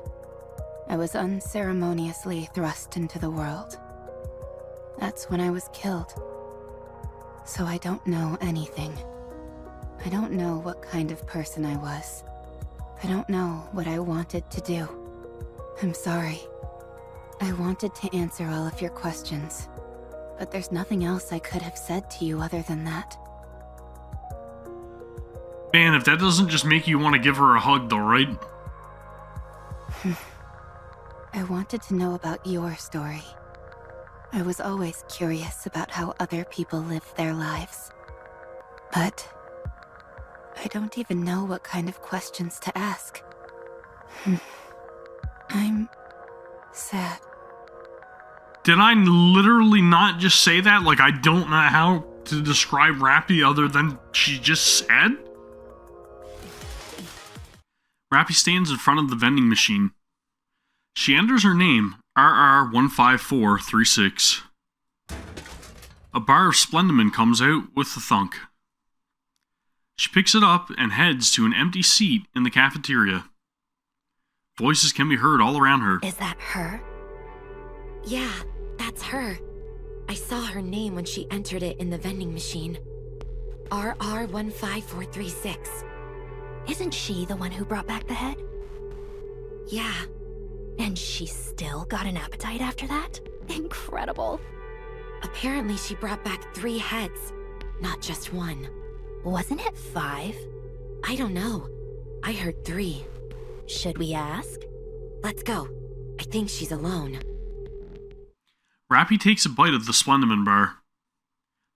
I was unceremoniously thrust into the world. That's when I was killed. So I don't know anything. I don't know what kind of person I was. I don't know what I wanted to do. I'm sorry. I wanted to answer all of your questions, but there's nothing else I could have said to you other than that. Man, if that doesn't just make you want to give her a hug though, right? I wanted to know about your story. I was always curious about how other people lived their lives. But I don't even know what kind of questions to ask. I'm sad. Did I literally not just say that? Like, I don't know how to describe Rapi other than she just said? Rapi stands in front of the vending machine. She enters her name, RR15436. A bar of Splendiman comes out with a thunk. She picks it up and heads to an empty seat in the cafeteria. Voices can be heard all around her. Is that her? Yeah, that's her. I saw her name when she entered it in the vending machine. RR15436. Isn't she the one who brought back the head? Yeah. And she still got an appetite after that? Incredible. Apparently she brought back 3 heads, not just 1. Wasn't it 5? I don't know. I heard 3. Should we ask? Let's go. I think she's alone. Rapi takes a bite of the Splendiman bar.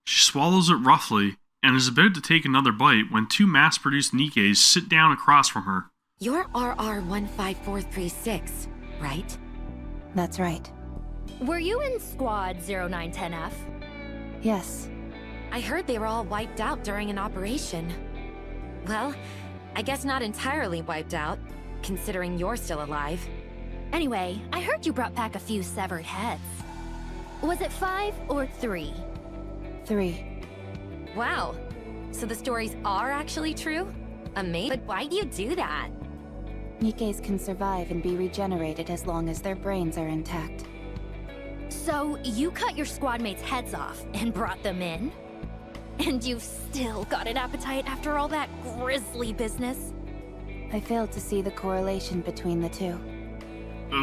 She swallows it roughly and is about to take another bite when 2 mass-produced Nikkes sit down across from her. You're RR15436, right? That's right. Were you in Squad 0910F? Yes. I heard they were all wiped out during an operation. Well, I guess not entirely wiped out, considering you're still alive. Anyway, I heard you brought back a few severed heads. Was it 5 or 3? 3. Wow. So the stories are actually true? Amazing. But why do you do that? Nikkes can survive and be regenerated as long as their brains are intact. So you cut your squad mates' heads off and brought them in? And you've still got an appetite after all that grisly business? I failed to see the correlation between the two.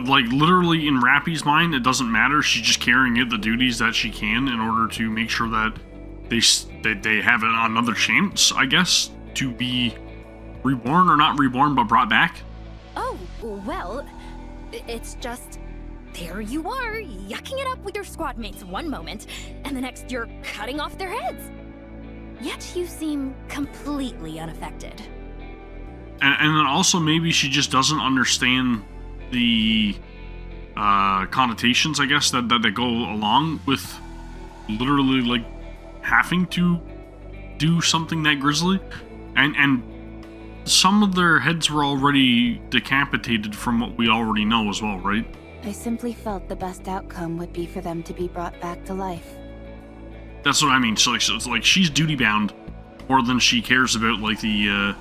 Like, literally in Rapi's mind, it doesn't matter. She's just carrying out the duties that she can in order to make sure that they have another chance, I guess, to be reborn, or not reborn, but brought back. Oh, well, it's just... There you are, yucking it up with your squad mates one moment, and the next you're cutting off their heads. Yet you seem completely unaffected. And then also maybe she just doesn't understand the connotations, I guess, that go along with literally, like, having to do something that grisly. And some of their heads were already decapitated from what we already know as well, right? I simply felt the best outcome would be for them to be brought back to life. That's what I mean. So it's like she's duty bound more than she cares about, like, the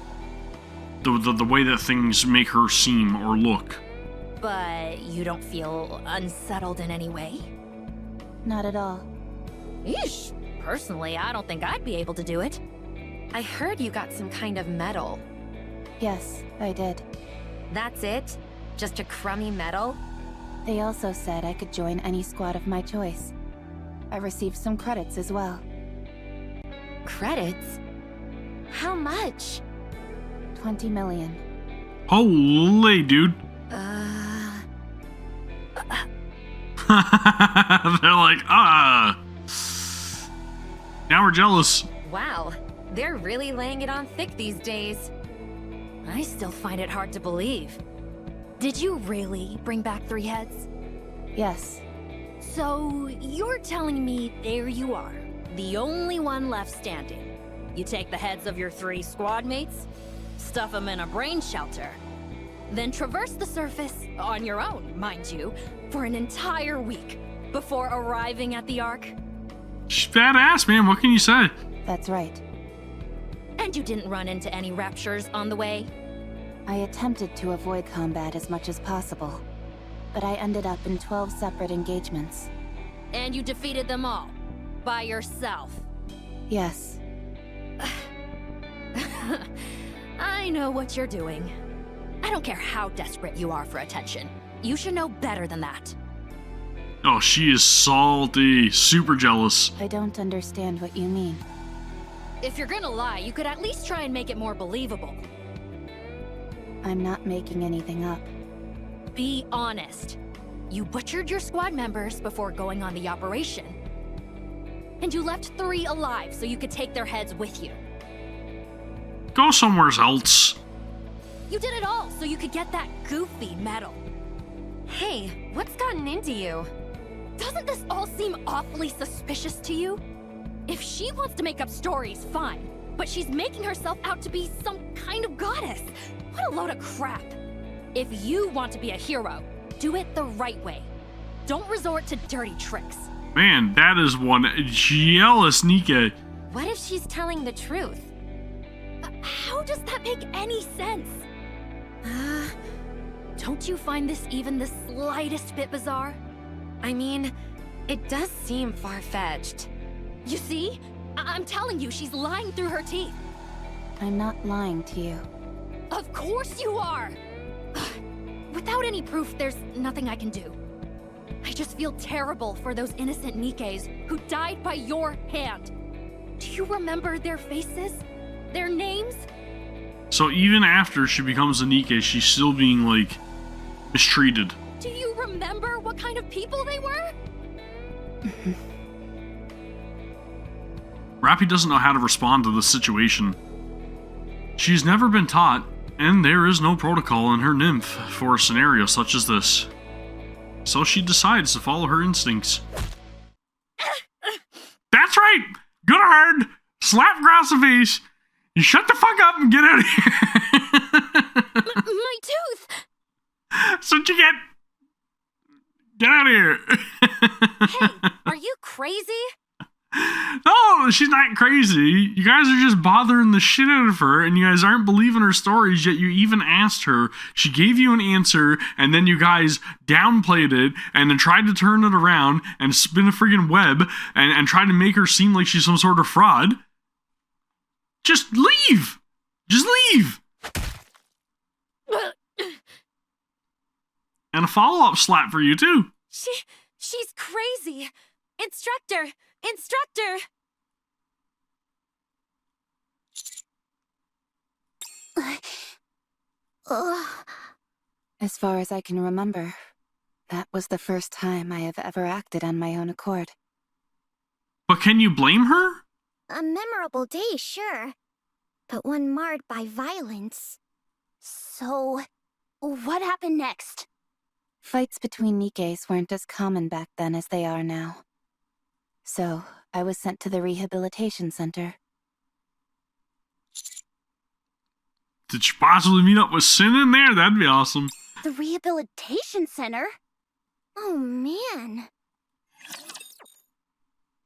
way that things make her seem or look. But you don't feel unsettled in any way? Not at all. Eesh. Personally, I don't think I'd be able to do it. I heard you got some kind of medal. Yes, I did. That's it? Just a crummy medal? They also said I could join any squad of my choice. I received some credits as well. Credits? How much? 20 million. Holy, dude. They're like, now we're jealous. Wow, they're really laying it on thick these days. I still find it hard to believe. Did you really bring back 3 heads? Yes. So, you're telling me there you are, the only one left standing. You take the heads of your 3 squad mates, stuff them in a brain shelter, then traverse the surface, on your own, mind you, for an entire week before arriving at the Ark. She's badass, man. What can you say? That's right. And you didn't run into any raptures on the way? I attempted to avoid combat as much as possible, but I ended up in 12 separate engagements. And you defeated them all? By yourself? Yes. I know what you're doing. I don't care how desperate you are for attention. You should know better than that. Oh, she is salty. Super jealous. I don't understand what you mean. If you're gonna lie, you could at least try and make it more believable. I'm not making anything up. Be honest. You butchered your squad members before going on the operation. And you left 3 alive so you could take their heads with you. Go somewhere else. You did it all so you could get that goofy medal. Hey, what's gotten into you? Doesn't this all seem awfully suspicious to you? If she wants to make up stories, fine. But she's making herself out to be some kind of goddess. What a load of crap. If you want to be a hero, do it the right way. Don't resort to dirty tricks. Man, that is one jealous Nikke. What if she's telling the truth? How does that make any sense? Don't you find this even the slightest bit bizarre? I mean, it does seem far-fetched. You see? I'm telling you, she's lying through her teeth. I'm not lying to you. Of course you are! Without any proof, there's nothing I can do. I just feel terrible for those innocent Nikkes who died by your hand. Do you remember their faces? Their names? So even after she becomes a Nikke, she's still being, like, mistreated. Do you remember what kind of people they were? Rapi doesn't know how to respond to this situation. She's never been taught, and there is no protocol in her nymph for a scenario such as this. So she decides to follow her instincts. That's right! Good hard! Slap across the face! You shut the fuck up and get out of here! My tooth! That's what you get! Get out of here! Hey, are you crazy? No, she's not crazy. You guys are just bothering the shit out of her, and you guys aren't believing her stories, yet you even asked her. She gave you an answer, and then you guys downplayed it, and then tried to turn it around, and spin a friggin' web, and try to make her seem like she's some sort of fraud. Just leave! Just leave! And a follow-up slap for you, too. She's crazy. Instructor! Instructor! As far as I can remember, that was the first time I have ever acted on my own accord. But can you blame her? A memorable day, sure. But one marred by violence. So, what happened next? Fights between Nikkes weren't as common back then as they are now. So, I was sent to the Rehabilitation Center. Did you possibly meet up with Sin in there? That'd be awesome. The Rehabilitation Center? Oh, man.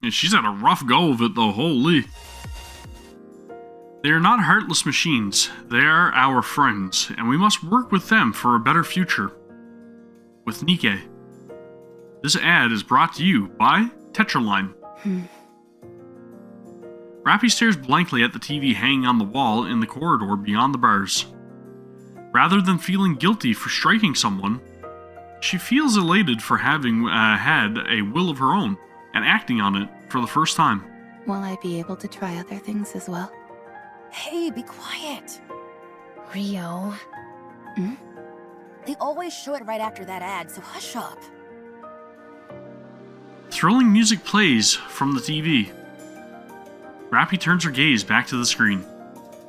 Yeah, she's had a rough go of it, though. Holy. They are not heartless machines. They are our friends, and we must work with them for a better future. With Nikke. This ad is brought to you by Tetraline. Rapi stares blankly at the TV hanging on the wall in the corridor beyond the bars. Rather than feeling guilty for striking someone, she feels elated for having had a will of her own and acting on it for the first time. Will I be able to try other things as well? Hey, be quiet. Rio. They always show it right after that ad, so hush up. Thrilling music plays from the TV. Rapi turns her gaze back to the screen.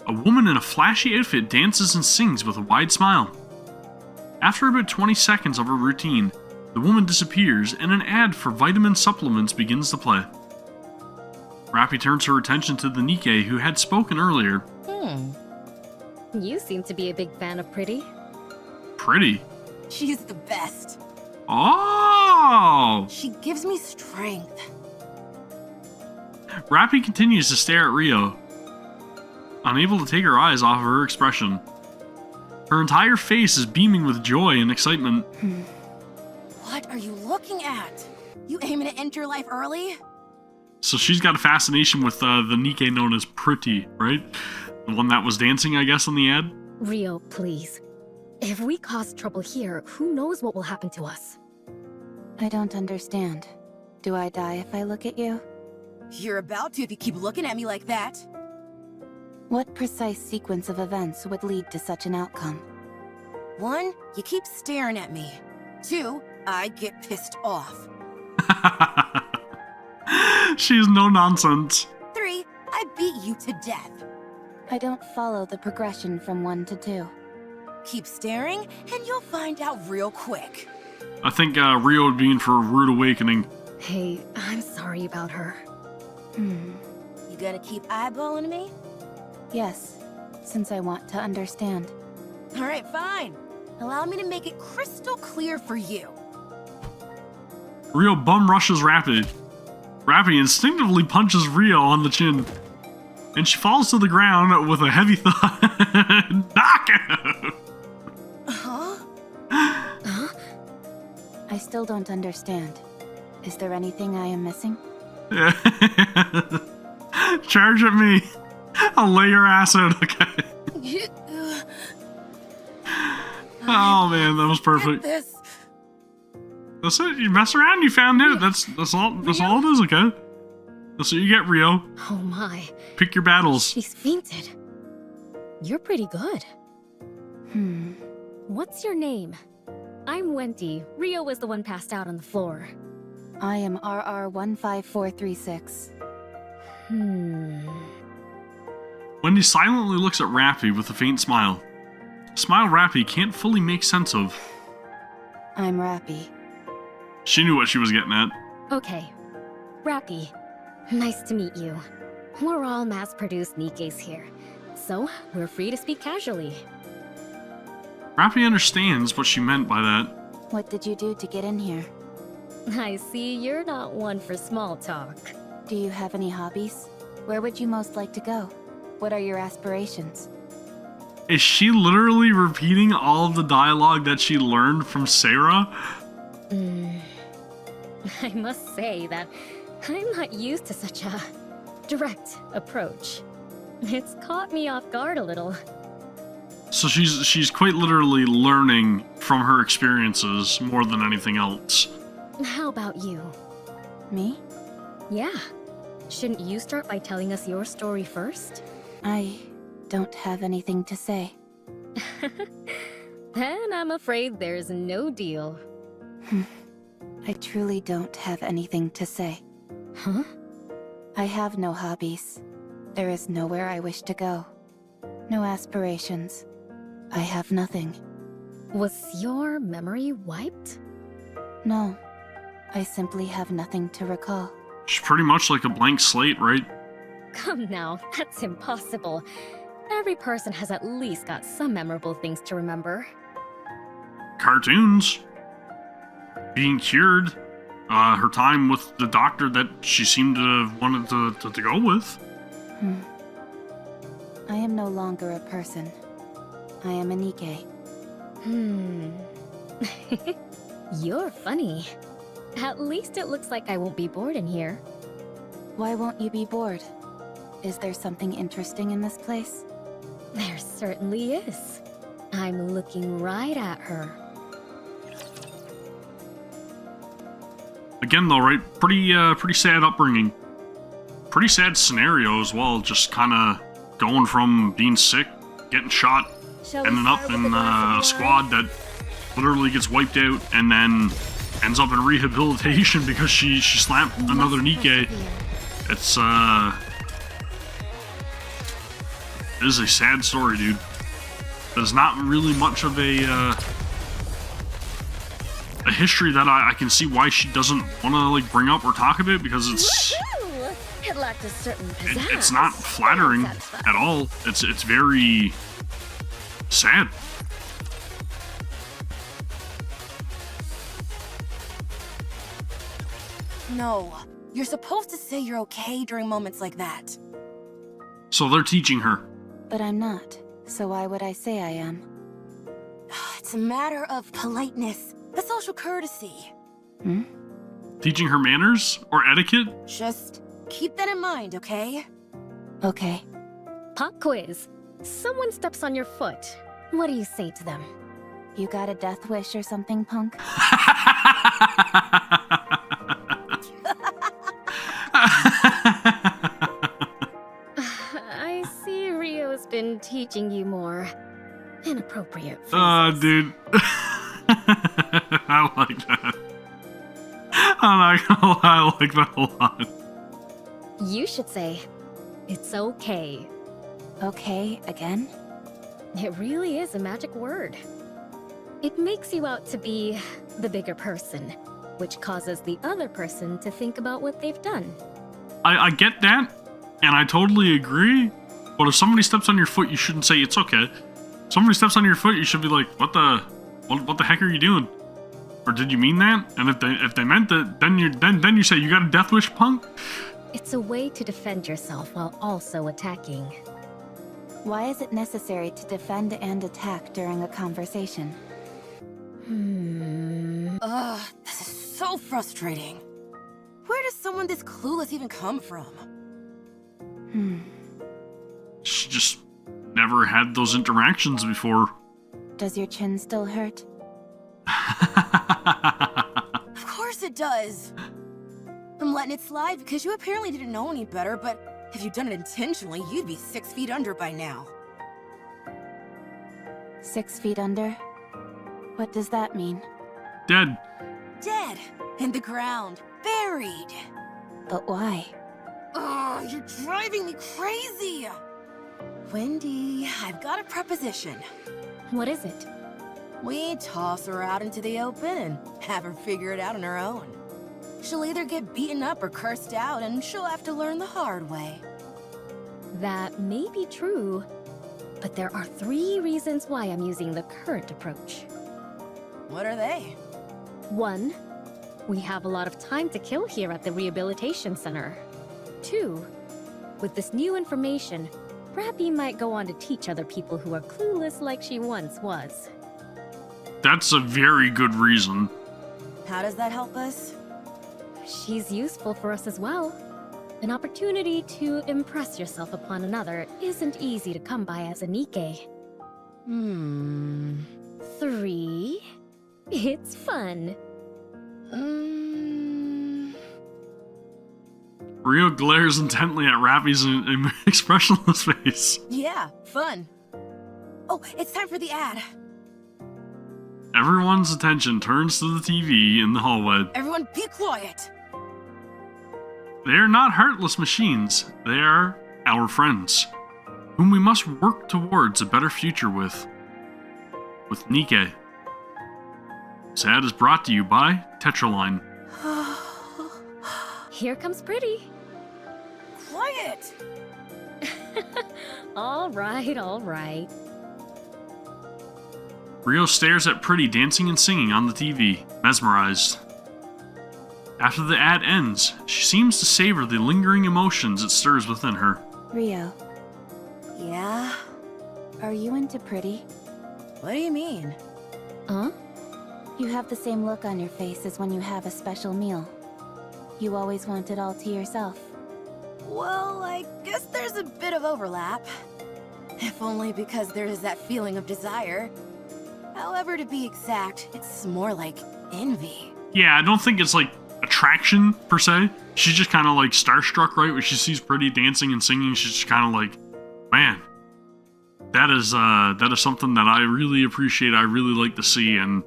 A woman in a flashy outfit dances and sings with a wide smile. After about 20 seconds of her routine, the woman disappears and an ad for vitamin supplements begins to play. Rapi turns her attention to the Nikke who had spoken earlier. You seem to be a big fan of Pretty. Pretty? She's the best. Oh! She gives me strength. Rapi continues to stare at Rio, unable to take her eyes off of her expression. Her entire face is beaming with joy and excitement. What are you looking at? You aiming to end your life early? So she's got a fascination with the Nikke known as Pretty, right? The one that was dancing, I guess, on the ad? Rio, please. If we cause trouble here, who knows what will happen to us? I don't understand. Do I die if I look at you? You're about to if you keep looking at me like that. What precise sequence of events would lead to such an outcome? 1, you keep staring at me. 2, I get pissed off. She's no nonsense. 3, I beat you to death. I don't follow the progression from 1 to 2. Keep staring, and you'll find out real quick. I think Rio would be in for a rude awakening. Hey, I'm sorry about her. You gonna keep eyeballing me? Yes, since I want to understand. Alright, fine. Allow me to make it crystal clear for you. Rio bum rushes Rapi. Rapi instinctively punches Rio on the chin. And she falls to the ground with a heavy thud. Knockout! Huh? I still don't understand. Is there anything I am missing? Charge at me. I'll lay your ass out, okay? Oh man, that was perfect. This. That's it. You mess around, you found it. That's all it is, okay? That's what you get, Rio. Oh my. Pick your battles. She's fainted. You're pretty good. What's your name? I'm Wendy. Rio was the one passed out on the floor. I am RR15436. Wendy silently looks at Rapi with a faint smile. A smile Rapi can't fully make sense of. I'm Rapi. She knew what she was getting at. Okay. Rapi. Nice to meet you. We're all mass-produced Nikkes here, so we're free to speak casually. Rapi understands what she meant by that. What did you do to get in here? I see you're not one for small talk. Do you have any hobbies? Where would you most like to go? What are your aspirations? Is she literally repeating all of the dialogue that she learned from Sarah? I must say that I'm not used to such a direct approach. It's caught me off guard a little. So she's quite literally learning from her experiences more than anything else. How about you? Me? Yeah. Shouldn't you start by telling us your story first? I don't have anything to say. Then I'm afraid there's no deal. I truly don't have anything to say. Huh? I have no hobbies. There is nowhere I wish to go. No aspirations. I have nothing. Was your memory wiped? No. I simply have nothing to recall. She's pretty much like a blank slate, right? Come now, that's impossible. Every person has at least got some memorable things to remember. Cartoons. Being cured. Her time with the doctor that she seemed to have wanted to go with. I am no longer a person. I am a Nikke. You're funny. At least it looks like I won't be bored in here. Why won't you be bored? Is there something interesting in this place? There certainly is. I'm looking right at her. Again, though, right? Pretty sad upbringing. Pretty sad scenario as well. Just kind of going from being sick, getting shot, ending up in a squad that literally gets wiped out, and then ends up in rehabilitation because she slapped another Nikke. It's it is a sad story, dude. There's not really much of a history that I can see why she doesn't want to like bring up or talk about, because it's It lacked a certain it's not flattering at all. It's very Sad. No, you're supposed to say you're okay during moments like that. So they're teaching her. But I'm not, so why would I say I am? It's a matter of politeness, a social courtesy. Hmm? Teaching her manners or etiquette? Just keep that in mind, okay? Okay. Pop quiz. Someone steps on your foot. What do you say to them? You got a death wish or something, punk? I see Rio's been teaching you more inappropriate phrases. Dude. I like that. I'm not gonna lie, I like that a lot. You should say, it's okay. Okay, again? It really is a magic word. It makes you out to be the bigger person, which causes the other person to think about what they've done. I get that, and I totally agree, but if somebody steps on your foot, you shouldn't say it's okay. If somebody steps on your foot, you should be like, what the heck are you doing? Or did you mean that? And if they meant that, then you say you got a death wish, punk? It's a way to defend yourself while also attacking. Why is it necessary to defend and attack during a conversation? Ugh, this is so frustrating. Where does someone this clueless even come from? She just never had those interactions before. Does your chin still hurt? Of course it does. I'm letting it slide because you apparently didn't know any better, but if you'd done it intentionally, you'd be 6 feet under by now. 6 feet under? What does that mean? Dead. Dead. In the ground. Buried. But why? Ugh, you're driving me crazy! Wendy, I've got a proposition. What is it? We toss her out into the open and have her figure it out on her own. She'll either get beaten up or cursed out, and she'll have to learn the hard way. That may be true, but there are 3 reasons why I'm using the current approach. What are they? 1, we have a lot of time to kill here at the Rehabilitation Center. 2, with this new information, Rapi might go on to teach other people who are clueless like she once was. That's a very good reason. How does that help us? She's useful for us as well. An opportunity to impress yourself upon another isn't easy to come by as a Nikke. 3, it's fun. Rio glares intently at Rapi's expressionless face. Yeah, fun. Oh, it's time for the ad. Everyone's attention turns to the TV in the hallway. Everyone be quiet. They are not heartless machines. They are our friends, whom we must work towards a better future with. With Nikke. This ad is brought to you by Tetraline. Here comes Pretty. Quiet! All right. Rio stares at Pretty dancing and singing on the TV, mesmerized. After the ad ends, she seems to savor the lingering emotions it stirs within her. Rio, Yeah? are you into Pretty? What do you mean? Huh? You have the same look on your face as when you have a special meal. You always want it all to yourself. Well, I guess there's a bit of overlap. If only because there is that feeling of desire. However, to be exact, it's more like envy. Yeah, I don't think it's like attraction per se. She's just kind of like starstruck, right? When she sees Pretty dancing and singing, she's just kind of like, man, that is something that I really appreciate. I really like to see, and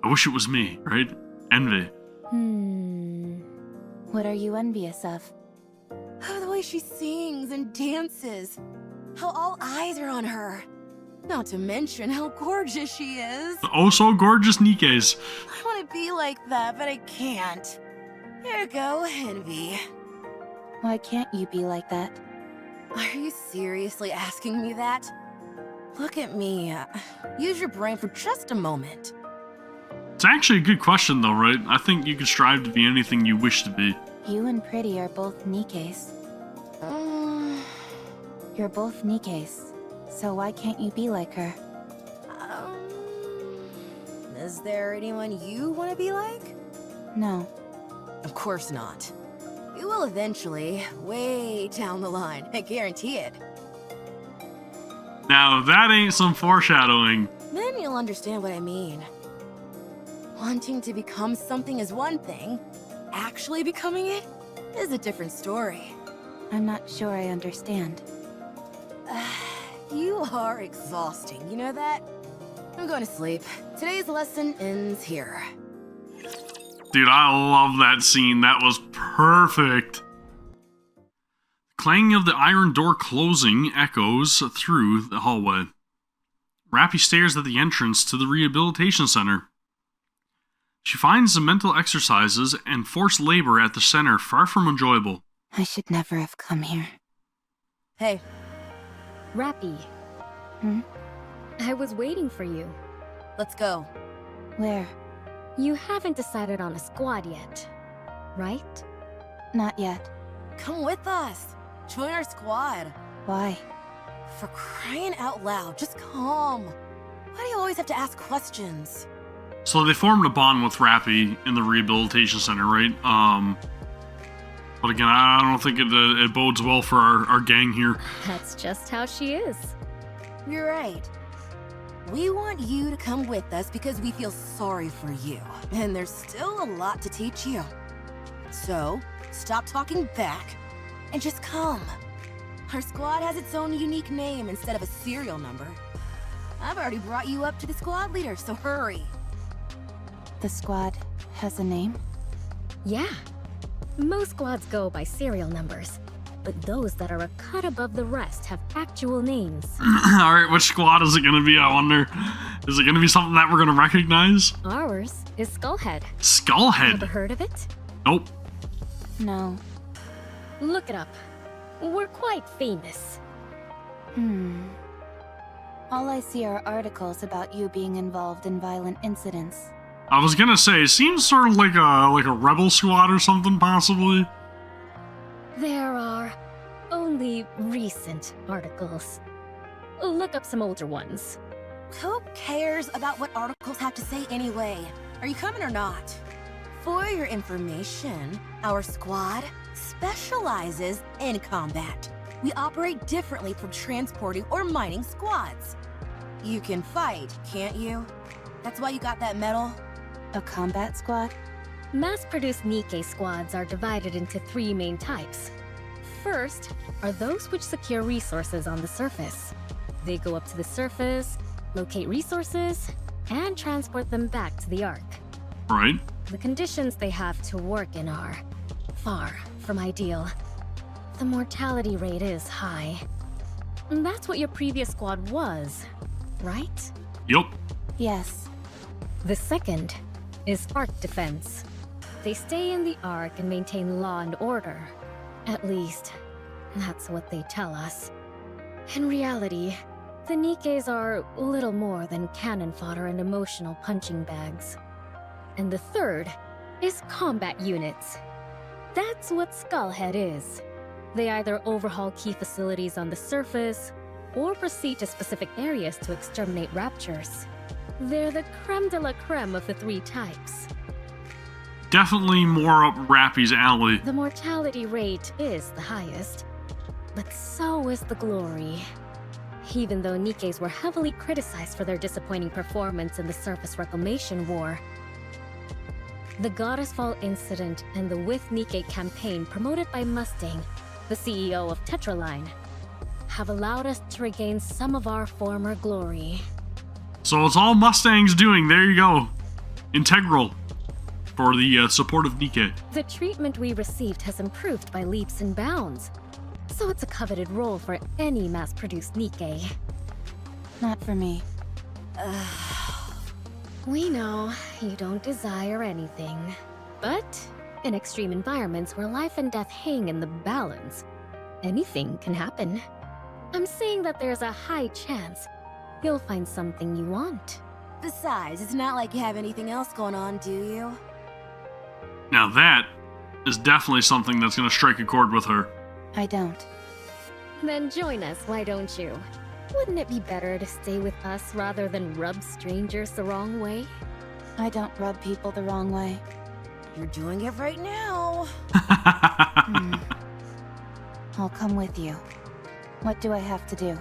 I wish it was me, right? Envy. What are you envious of? Oh, the way she sings and dances. How all eyes are on her. Not to mention how gorgeous she is. Oh, so gorgeous Nikkes. I want to be like that, but I can't. There you go, envy. Why can't you be like that? Are you seriously asking me that? Look at me. Use your brain for just a moment. It's actually a good question though, right? I think you can strive to be anything you wish to be. You and Pretty are both Nikkes. You're both Nikkes, so why can't you be like her? Is there anyone you want to be like? No. Of course not. You will eventually, way down the line, I guarantee it. Now, that ain't some foreshadowing. Then you'll understand what I mean. Wanting to become something is one thing. Actually becoming it is a different story. I'm not sure I understand. You are exhausting, you know that? I'm going to sleep. Today's lesson ends here. Dude, I love that scene. That was perfect. Clanging of the iron door closing echoes through the hallway. Rapi stares at the entrance to the Rehabilitation Center. She finds the mental exercises and forced labor at the center far from enjoyable. I should never have come here. Hey. Rapi. I was waiting for you. Let's go. Where? You haven't decided on a squad yet, right? Not yet. Come with us. Join our squad. Why? For crying out loud, just come. Why do you always have to ask questions? So they formed a bond with Rapi in the Rehabilitation Center, right? But again, I don't think it bodes well for our gang here. That's just how she is. You're right. We want you to come with us because we feel sorry for you. And there's still a lot to teach you. So, stop talking back and just come. Our squad has its own unique name instead of a serial number. I've already brought you up to the squad leader, so hurry. The squad has a name? Yeah. Most squads go by serial numbers, but those that are a cut above the rest have actual names. Alright, which squad is it gonna be, I wonder? Is it gonna be something that we're gonna recognize? Ours is Skullhead. Skullhead? Ever heard of it? Nope. No. Look it up. We're quite famous. All I see are articles about you being involved in violent incidents. I was gonna say, it seems sort of like a rebel squad or something, possibly. There are only recent articles. Look up some older ones. Who cares about what articles have to say anyway? Are you coming or not? For your information, our squad specializes in combat. We operate differently from transporting or mining squads. You can fight, can't you? That's why you got that medal. A combat squad? Mass-produced Nikke squads are divided into 3 main types. First are those which secure resources on the surface. They go up to the surface, locate resources, and transport them back to the Ark. Right. The conditions they have to work in are far from ideal. The mortality rate is high. And that's what your previous squad was, right? Yup. Yes. The second is Ark defense. They stay in the Ark and maintain law and order. At least, that's what they tell us. In reality, the Nikkes are little more than cannon fodder and emotional punching bags. And the third is combat units. That's what Skullhead is. They either overhaul key facilities on the surface, or proceed to specific areas to exterminate raptures. They're the creme de la creme of the 3 types. Definitely more up Rapi's alley. The mortality rate is the highest, but so is the glory. Even though Nikkes were heavily criticized for their disappointing performance in the Surface Reclamation War, the Goddess Fall incident and the With Nikke campaign promoted by Mustang, the CEO of Tetraline, have allowed us to regain some of our former glory. So it's all Mustang's doing, there you go. Integral for the support of Nikke. The treatment we received has improved by leaps and bounds, so it's a coveted role for any mass-produced Nikke. Not for me. We know you don't desire anything, but in extreme environments where life and death hang in the balance, anything can happen. I'm saying that there's a high chance You'll find something you want. Besides, it's not like you have anything else going on, do you? Now that is definitely something that's gonna strike a chord with her. I don't. Then join us, why don't you? Wouldn't it be better to stay with us rather than rub strangers the wrong way? I don't rub people the wrong way. You're doing it right now. I'll come with you. What do I have to do?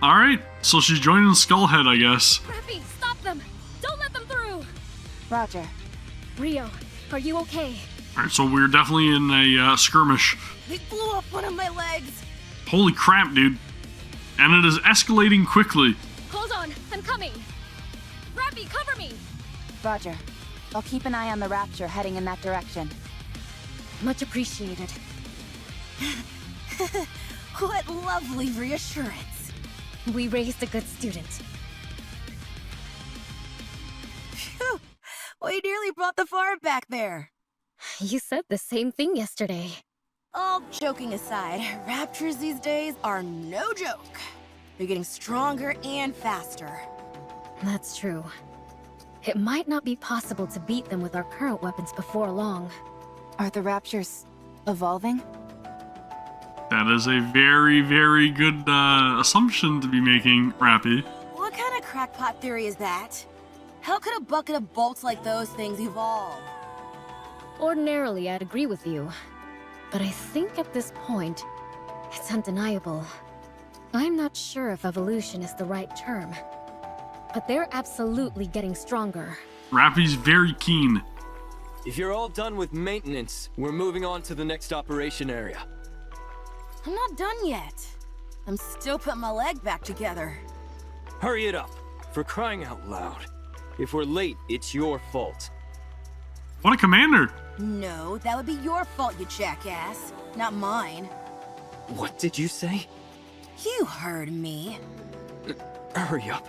Alright, so she's joining Skullhead, I guess. Rapi, stop them! Don't let them through! Roger. Rio, are you okay? Alright, so we're definitely in a skirmish. They blew up one of my legs. Holy crap, dude. And it is escalating quickly. Hold on, I'm coming! Rapi, cover me! Roger. I'll keep an eye on the Rapture heading in that direction. Much appreciated. What lovely reassurance. We raised a good student. Phew. We nearly brought the farm back there. You said the same thing yesterday. All joking aside, raptors these days are no joke. They're getting stronger and faster. That's true. It might not be possible to beat them with our current weapons before long. Are the Raptures evolving? That is a very, very good assumption to be making, Rapi. What kind of crackpot theory is that? How could a bucket of bolts like those things evolve? Ordinarily, I'd agree with you. But I think at this point, it's undeniable. I'm not sure if evolution is the right term. But they're absolutely getting stronger. Rapi's very keen. If you're all done with maintenance, we're moving on to the next operation area. I'm not done yet. I'm still putting my leg back together. Hurry it up, for crying out loud. If we're late, it's your fault. What a commander! No, that would be your fault, you jackass. Not mine. What did you say? You heard me. Hurry up.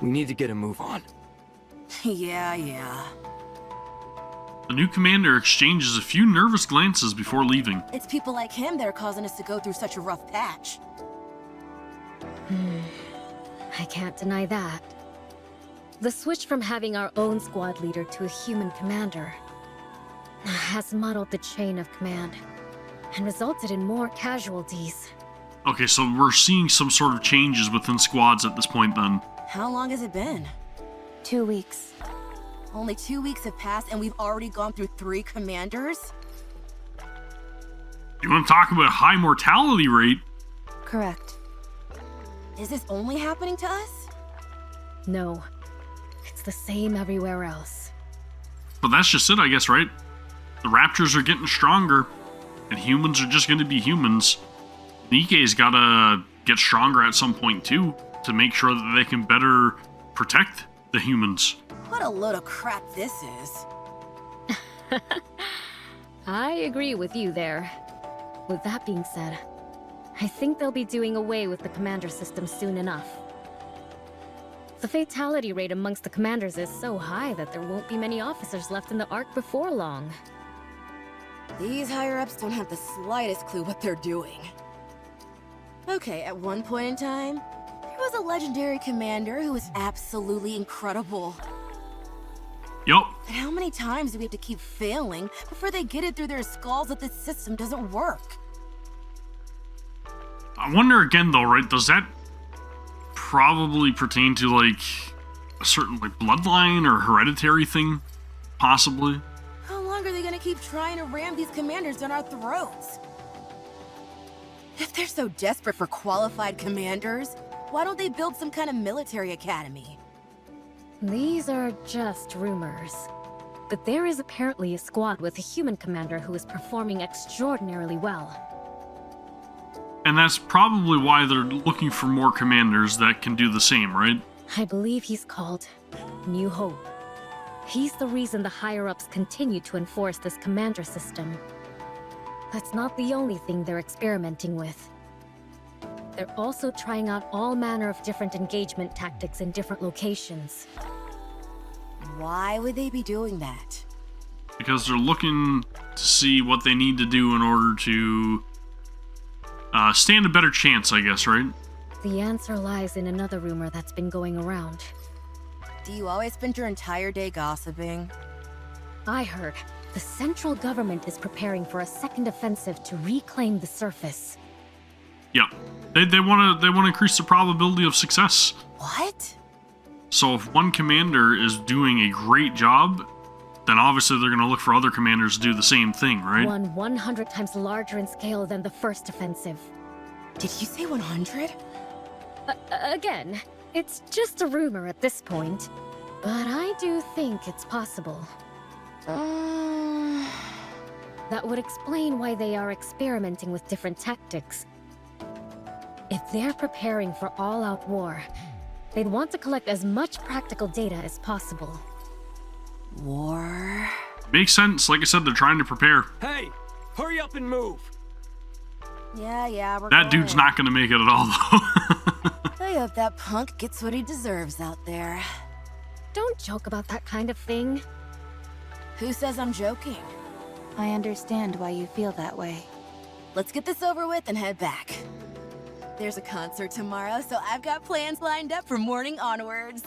We need to get a move on. Yeah. The new commander exchanges a few nervous glances before leaving. It's people like him that are causing us to go through such a rough patch. I can't deny that. The switch from having our own squad leader to a human commander has muddled the chain of command and resulted in more casualties. Okay, so we're seeing some sort of changes within squads at this point then. How long has it been? 2 weeks. Only 2 weeks have passed and we've already gone through 3 commanders? You want to talk about a high mortality rate? Correct. Is this only happening to us? No. It's the same everywhere else. But that's just it, I guess, right? The Raptors are getting stronger, and humans are just going to be humans. Nikke's got to get stronger at some point, too, to make sure that they can better protect the humans. What a load of crap this is. I agree with you there. With that being said, I think they'll be doing away with the commander system soon enough. The fatality rate amongst the commanders is so high that there won't be many officers left in the Ark before long. These higher-ups don't have the slightest clue what they're doing. Okay, at one point in time, there was a legendary commander who was absolutely incredible. Yup. But how many times do we have to keep failing before they get it through their skulls that this system doesn't work? I wonder again, though, right? Does that probably pertain to, like, a certain, like, bloodline or hereditary thing? Possibly. How long are they gonna keep trying to ram these commanders down our throats? If they're so desperate for qualified commanders, why don't they build some kind of military academy? These are just rumors. But there is apparently a squad with a human commander who is performing extraordinarily well. And that's probably why they're looking for more commanders that can do the same, right? I believe he's called New Hope. He's the reason the higher-ups continue to enforce this commander system. That's not the only thing they're experimenting with. They're also trying out all manner of different engagement tactics in different locations. Why would they be doing that? Because they're looking to see what they need to do in order to stand a better chance, I guess, right? The answer lies in another rumor that's been going around. Do you always spend your entire day gossiping? I heard the central government is preparing for a second offensive to reclaim the surface. Yeah, they want to increase the probability of success. What? So if one commander is doing a great job, then obviously they're going to look for other commanders to do the same thing, right? One 100 times larger in scale than the first offensive. Did you say 100? Again, it's just a rumor at this point, but I do think it's possible. That would explain why they are experimenting with different tactics. If they're preparing for all-out war, they'd want to collect as much practical data as possible. War? Makes sense. Like I said, they're trying to prepare. Hey, hurry up and move. Yeah, we're That dude's not going to make it at all, though. I hope that punk gets what he deserves out there. Don't joke about that kind of thing. Who says I'm joking? I understand why you feel that way. Let's get this over with and head back. There's a concert tomorrow, so I've got plans lined up from morning onwards.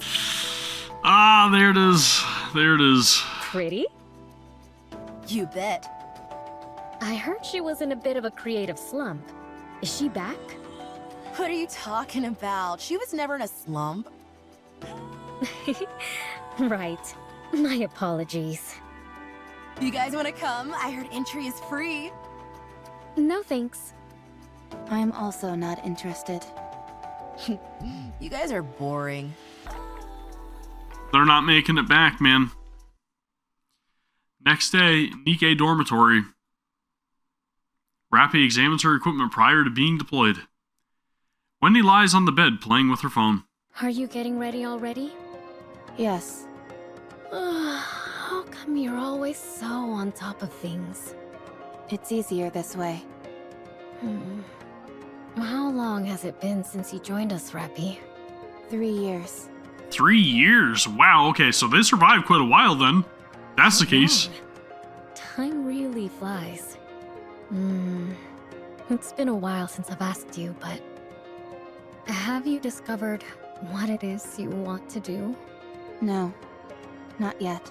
Ah, there it is. There it is. Pretty? You bet. I heard she was in a bit of a creative slump. Is she back? What are you talking about? She was never in a slump. Right. My apologies. You guys want to come? I heard entry is free. No thanks. I'm also not interested. You guys are boring. They're not making it back, man. Next day, Nikke dormitory. Rapi examines her equipment prior to being deployed. Wendy lies on the bed playing with her phone. Are you getting ready already? Yes. How come you're always so on top of things? It's easier this way. How long has it been since you joined us, Rapi? 3 years. 3 years? Wow, okay, so they survived quite a while then. That's the case. Time really flies. It's been a while since I've asked you, but have you discovered what it is you want to do? No, not yet.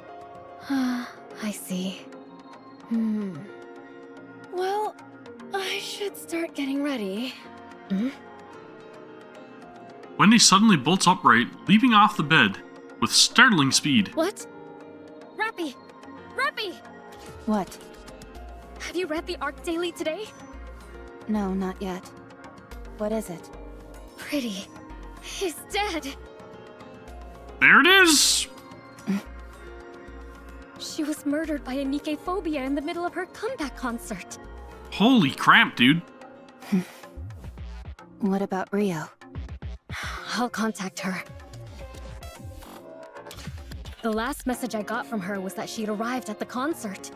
I see. Well, I should start getting ready. Wendy suddenly bolts upright, leaping off the bed with startling speed. What? Rapi! Rapi! What? Have you read the Arc Daily today? No, not yet. What is it? Pretty is dead. There it is! She was murdered by a Nikke phobia in the middle of her comeback concert. Holy crap, dude. What about Rio? I'll contact her. The last message I got from her was that she'd arrived at the concert.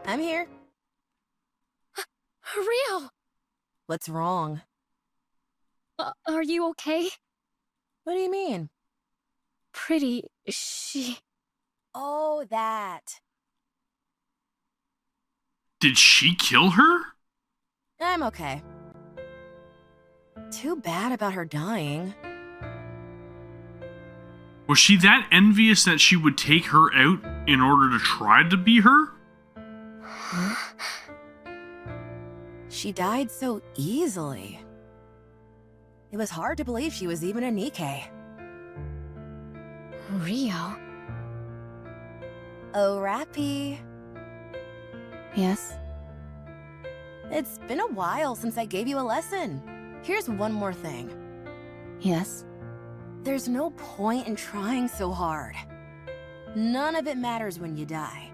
I'm here. Rio! What's wrong? Are you okay? What do you mean? Pretty, she... Oh, that. Did she kill her? I'm okay. Too bad about her dying. Was she that envious that she would take her out in order to try to be her? She died so easily. It was hard to believe she was even a Nikke. Rio? Oh, Rapi. Yes? It's been a while since I gave you a lesson. Here's one more thing. Yes? There's no point in trying so hard. None of it matters when you die.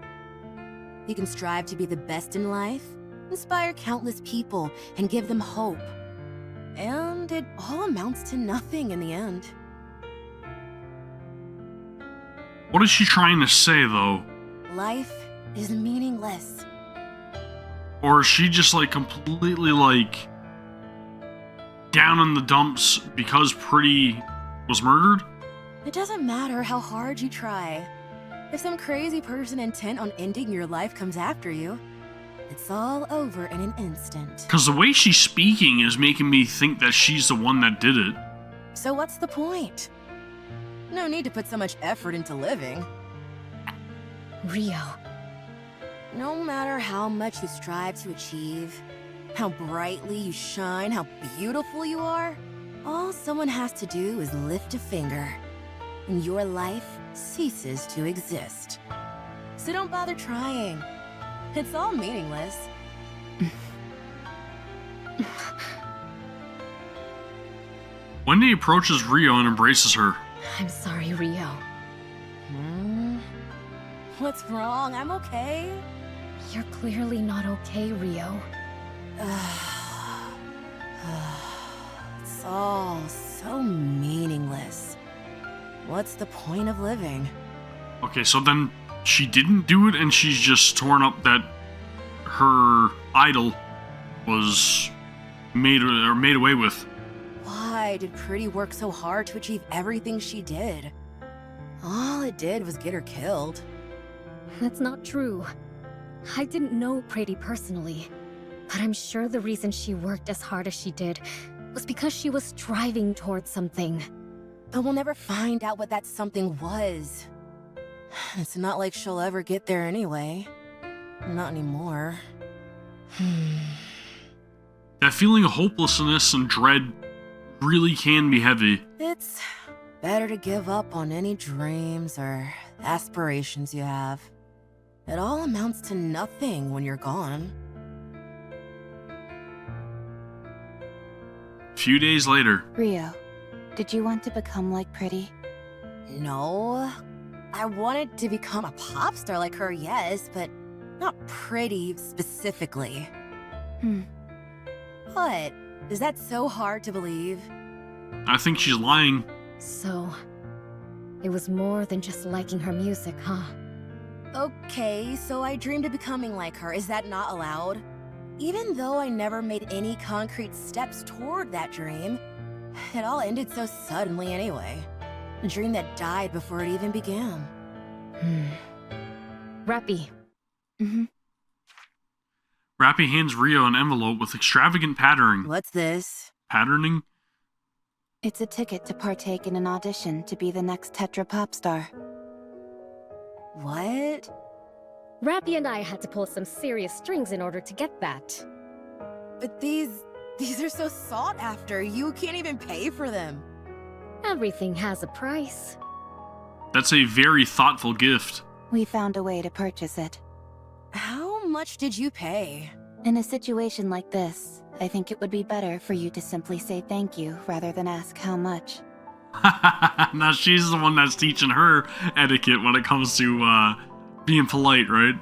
You can strive to be the best in life, inspire countless people, and give them hope. And it all amounts to nothing in the end. What is she trying to say, though? Life is meaningless. Or is she just, like, completely, like, down in the dumps because Pretty was murdered? It doesn't matter how hard you try. If some crazy person intent on ending your life comes after you, It's all over in an instant. Because the way she's speaking is making me think that she's the one that did it. So what's the point? No need to put so much effort into living. Rio. No matter how much you strive to achieve, how brightly you shine, how beautiful you are, all someone has to do is lift a finger, and your life ceases to exist. So don't bother trying. It's all meaningless. Wendy approaches Rio and embraces her. I'm sorry, Rio. What's wrong? I'm okay. You're clearly not okay, Rio. It's all so meaningless. What's the point of living? Okay, so then she didn't do it and she's just torn up that her idol was made away with. Why did Pretty work so hard to achieve everything she did? All it did was get her killed. That's not true. I didn't know Pretty personally, but I'm sure the reason she worked as hard as she did was because she was striving towards something. But we'll never find out what that something was. It's not like she'll ever get there anyway. Not anymore. That feeling of hopelessness and dread really can be heavy. It's better to give up on any dreams or aspirations you have. It all amounts to nothing when you're gone. A few days later. Rio, did you want to become like Pretty? No. I wanted to become a pop star like her, yes, but not Pretty specifically. What? Is that so hard to believe? I think she's lying. So, it was more than just liking her music, huh? Okay, so I dreamed of becoming like her. Is that not allowed? Even though I never made any concrete steps toward that dream, it all ended so suddenly anyway. A dream that died before it even began. Rapi. Rapi hands Rio an envelope with extravagant patterning. What's this? Patterning? It's a ticket to partake in an audition to be the next Tetra pop star. What? Rapi and I had to pull some serious strings in order to get that. But these are so sought after. You can't even pay for them. Everything has a price. That's a very thoughtful gift. We found a way to purchase it. How much did you pay? In a situation like this, I think it would be better for you to simply say thank you rather than ask how much. Now she's the one that's teaching her etiquette when it comes to being polite, right?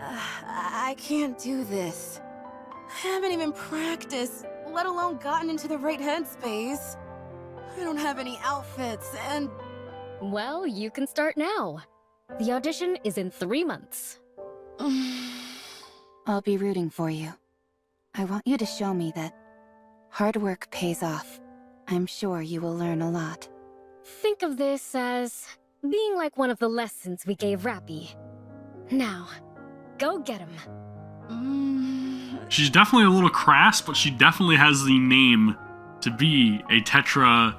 I can't do this. I haven't even practiced, let alone gotten into the right headspace. I don't have any outfits, and... Well, you can start now. The audition is in 3 months. I'll be rooting for you. I want you to show me that hard work pays off. I'm sure you will learn a lot. Think of this as being like one of the lessons we gave Rapi. Now, go get him. She's definitely a little crass, but she definitely has the name to be a Tetra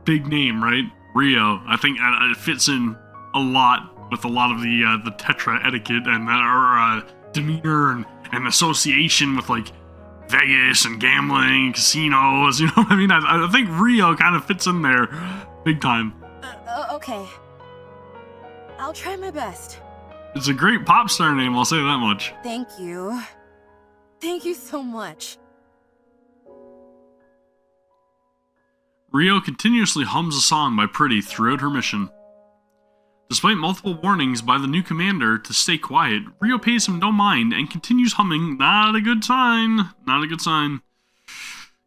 big name, right? Rio. I think it fits in a lot with a lot of the Tetra etiquette and her demeanor and association with like Vegas and gambling, casinos. You know what I mean? I think Rio kind of fits in there big time. Okay. I'll try my best. It's a great pop star name, I'll say that much. Thank you. Thank you so much. Rio continuously hums a song by Pretty throughout her mission. Despite multiple warnings by the new commander to stay quiet, Rio pays him no mind and continues humming. Not a good sign. Not a good sign.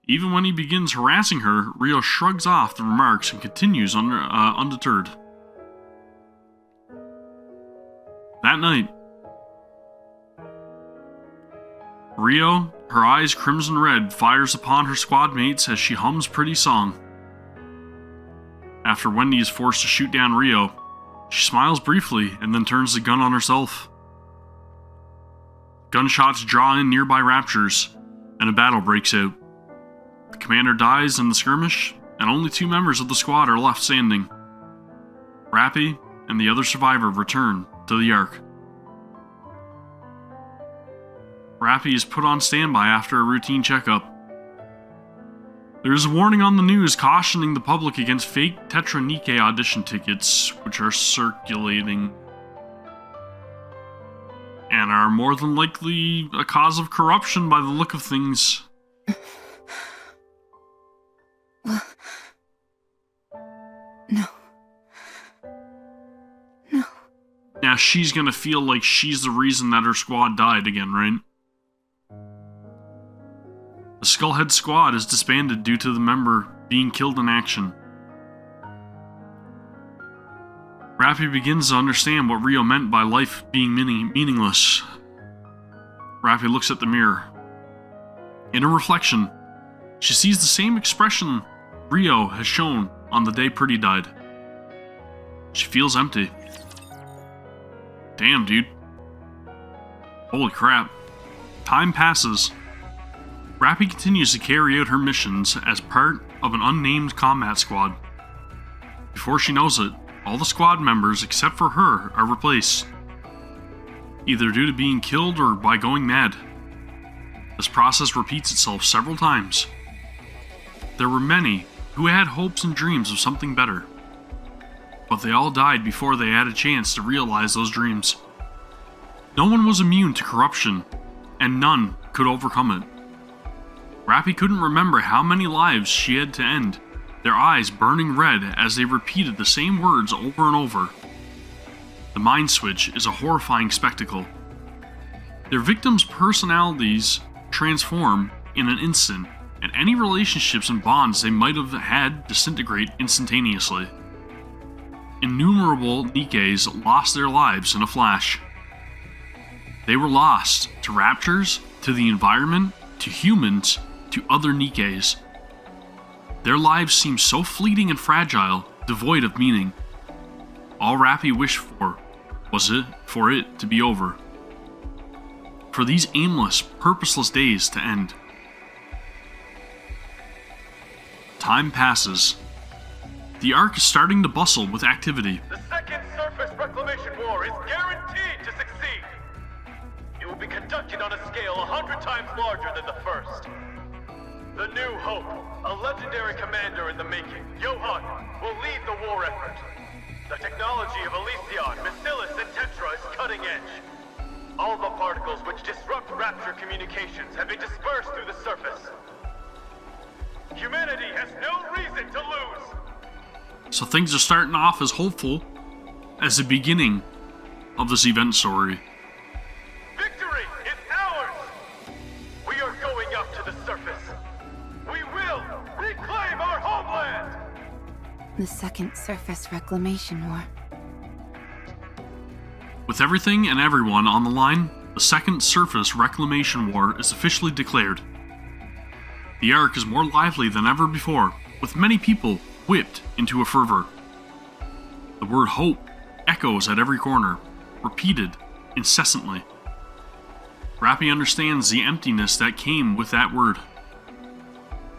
Even when he begins harassing her, Rio shrugs off the remarks and continues undeterred. That night, Rio, her eyes crimson red, fires upon her squad mates as she hums Pretty's song. After Wendy is forced to shoot down Rio, She smiles briefly and then turns the gun on herself. Gunshots draw in nearby Raptors, and a battle breaks out. The commander dies in the skirmish, and only 2 members of the squad are left standing. Rapi and the other survivor return to the Ark. Rapi is put on standby after a routine checkup. There is a warning on the news cautioning the public against fake Tetra Nikke audition tickets, which are circulating and are more than likely a cause of corruption by the look of things. No. No. Now she's gonna feel like she's the reason that her squad died again, right? The Skullhead squad is disbanded due to the member being killed in action. Rapi begins to understand what Rio meant by life being meaningless. Rapi looks at the mirror. In her reflection, she sees the same expression Rio has shown on the day Pretty died. She feels empty. Damn, dude. Holy crap. Time passes. Rapi continues to carry out her missions as part of an unnamed combat squad. Before she knows it, all the squad members except for her are replaced, either due to being killed or by going mad. This process repeats itself several times. There were many who had hopes and dreams of something better, but they all died before they had a chance to realize those dreams. No one was immune to corruption, and none could overcome it. Rapi couldn't remember how many lives she had to end, their eyes burning red as they repeated the same words over and over. The mind switch is a horrifying spectacle. Their victims' personalities transform in an instant, and any relationships and bonds they might have had disintegrate instantaneously. Innumerable Nikkes lost their lives in a flash. They were lost to raptors, to the environment, to humans, to other Nikkes. Their lives seemed so fleeting and fragile, devoid of meaning. All Rapi wished for was for it to be over. For these aimless, purposeless days to end. Time passes. The Ark is starting to bustle with activity. The second surface reclamation war is guaranteed to succeed. It will be conducted on a scale 100 times larger than the first. The New Hope, a legendary commander in the making, Johan, will lead the war effort. The technology of Elysion, Bacillus, and Tetra is cutting edge. All the particles which disrupt Rapture communications have been dispersed through the surface. Humanity has no reason to lose. So things are starting off as hopeful as the beginning of this event story. Victory is ours! We are going up to the surface. We will reclaim our homeland! The second surface reclamation war. With everything and everyone on the line, the second surface reclamation war is officially declared. The Ark is more lively than ever before, with many people whipped into a fervor. The word hope echoes at every corner, repeated incessantly. Rapi understands the emptiness that came with that word,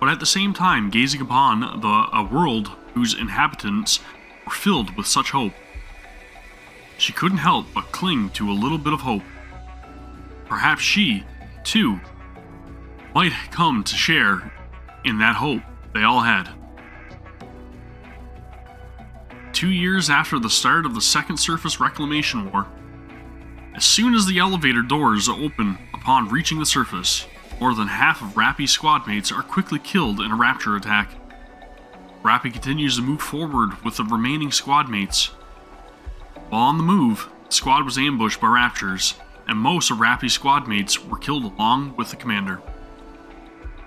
but at the same time gazing upon a world whose inhabitants were filled with such hope. She couldn't help but cling to a little bit of hope. Perhaps she, too, might come to share in that hope they all had. 2 years after the start of the Second Surface Reclamation War, as soon as the elevator doors open upon reaching the surface, more than half of Rapi's squad mates are quickly killed in a Rapture attack. Rapi continues to move forward with the remaining squad mates. While on the move, the squad was ambushed by Raptors, and most of Rapi's squad mates were killed along with the commander.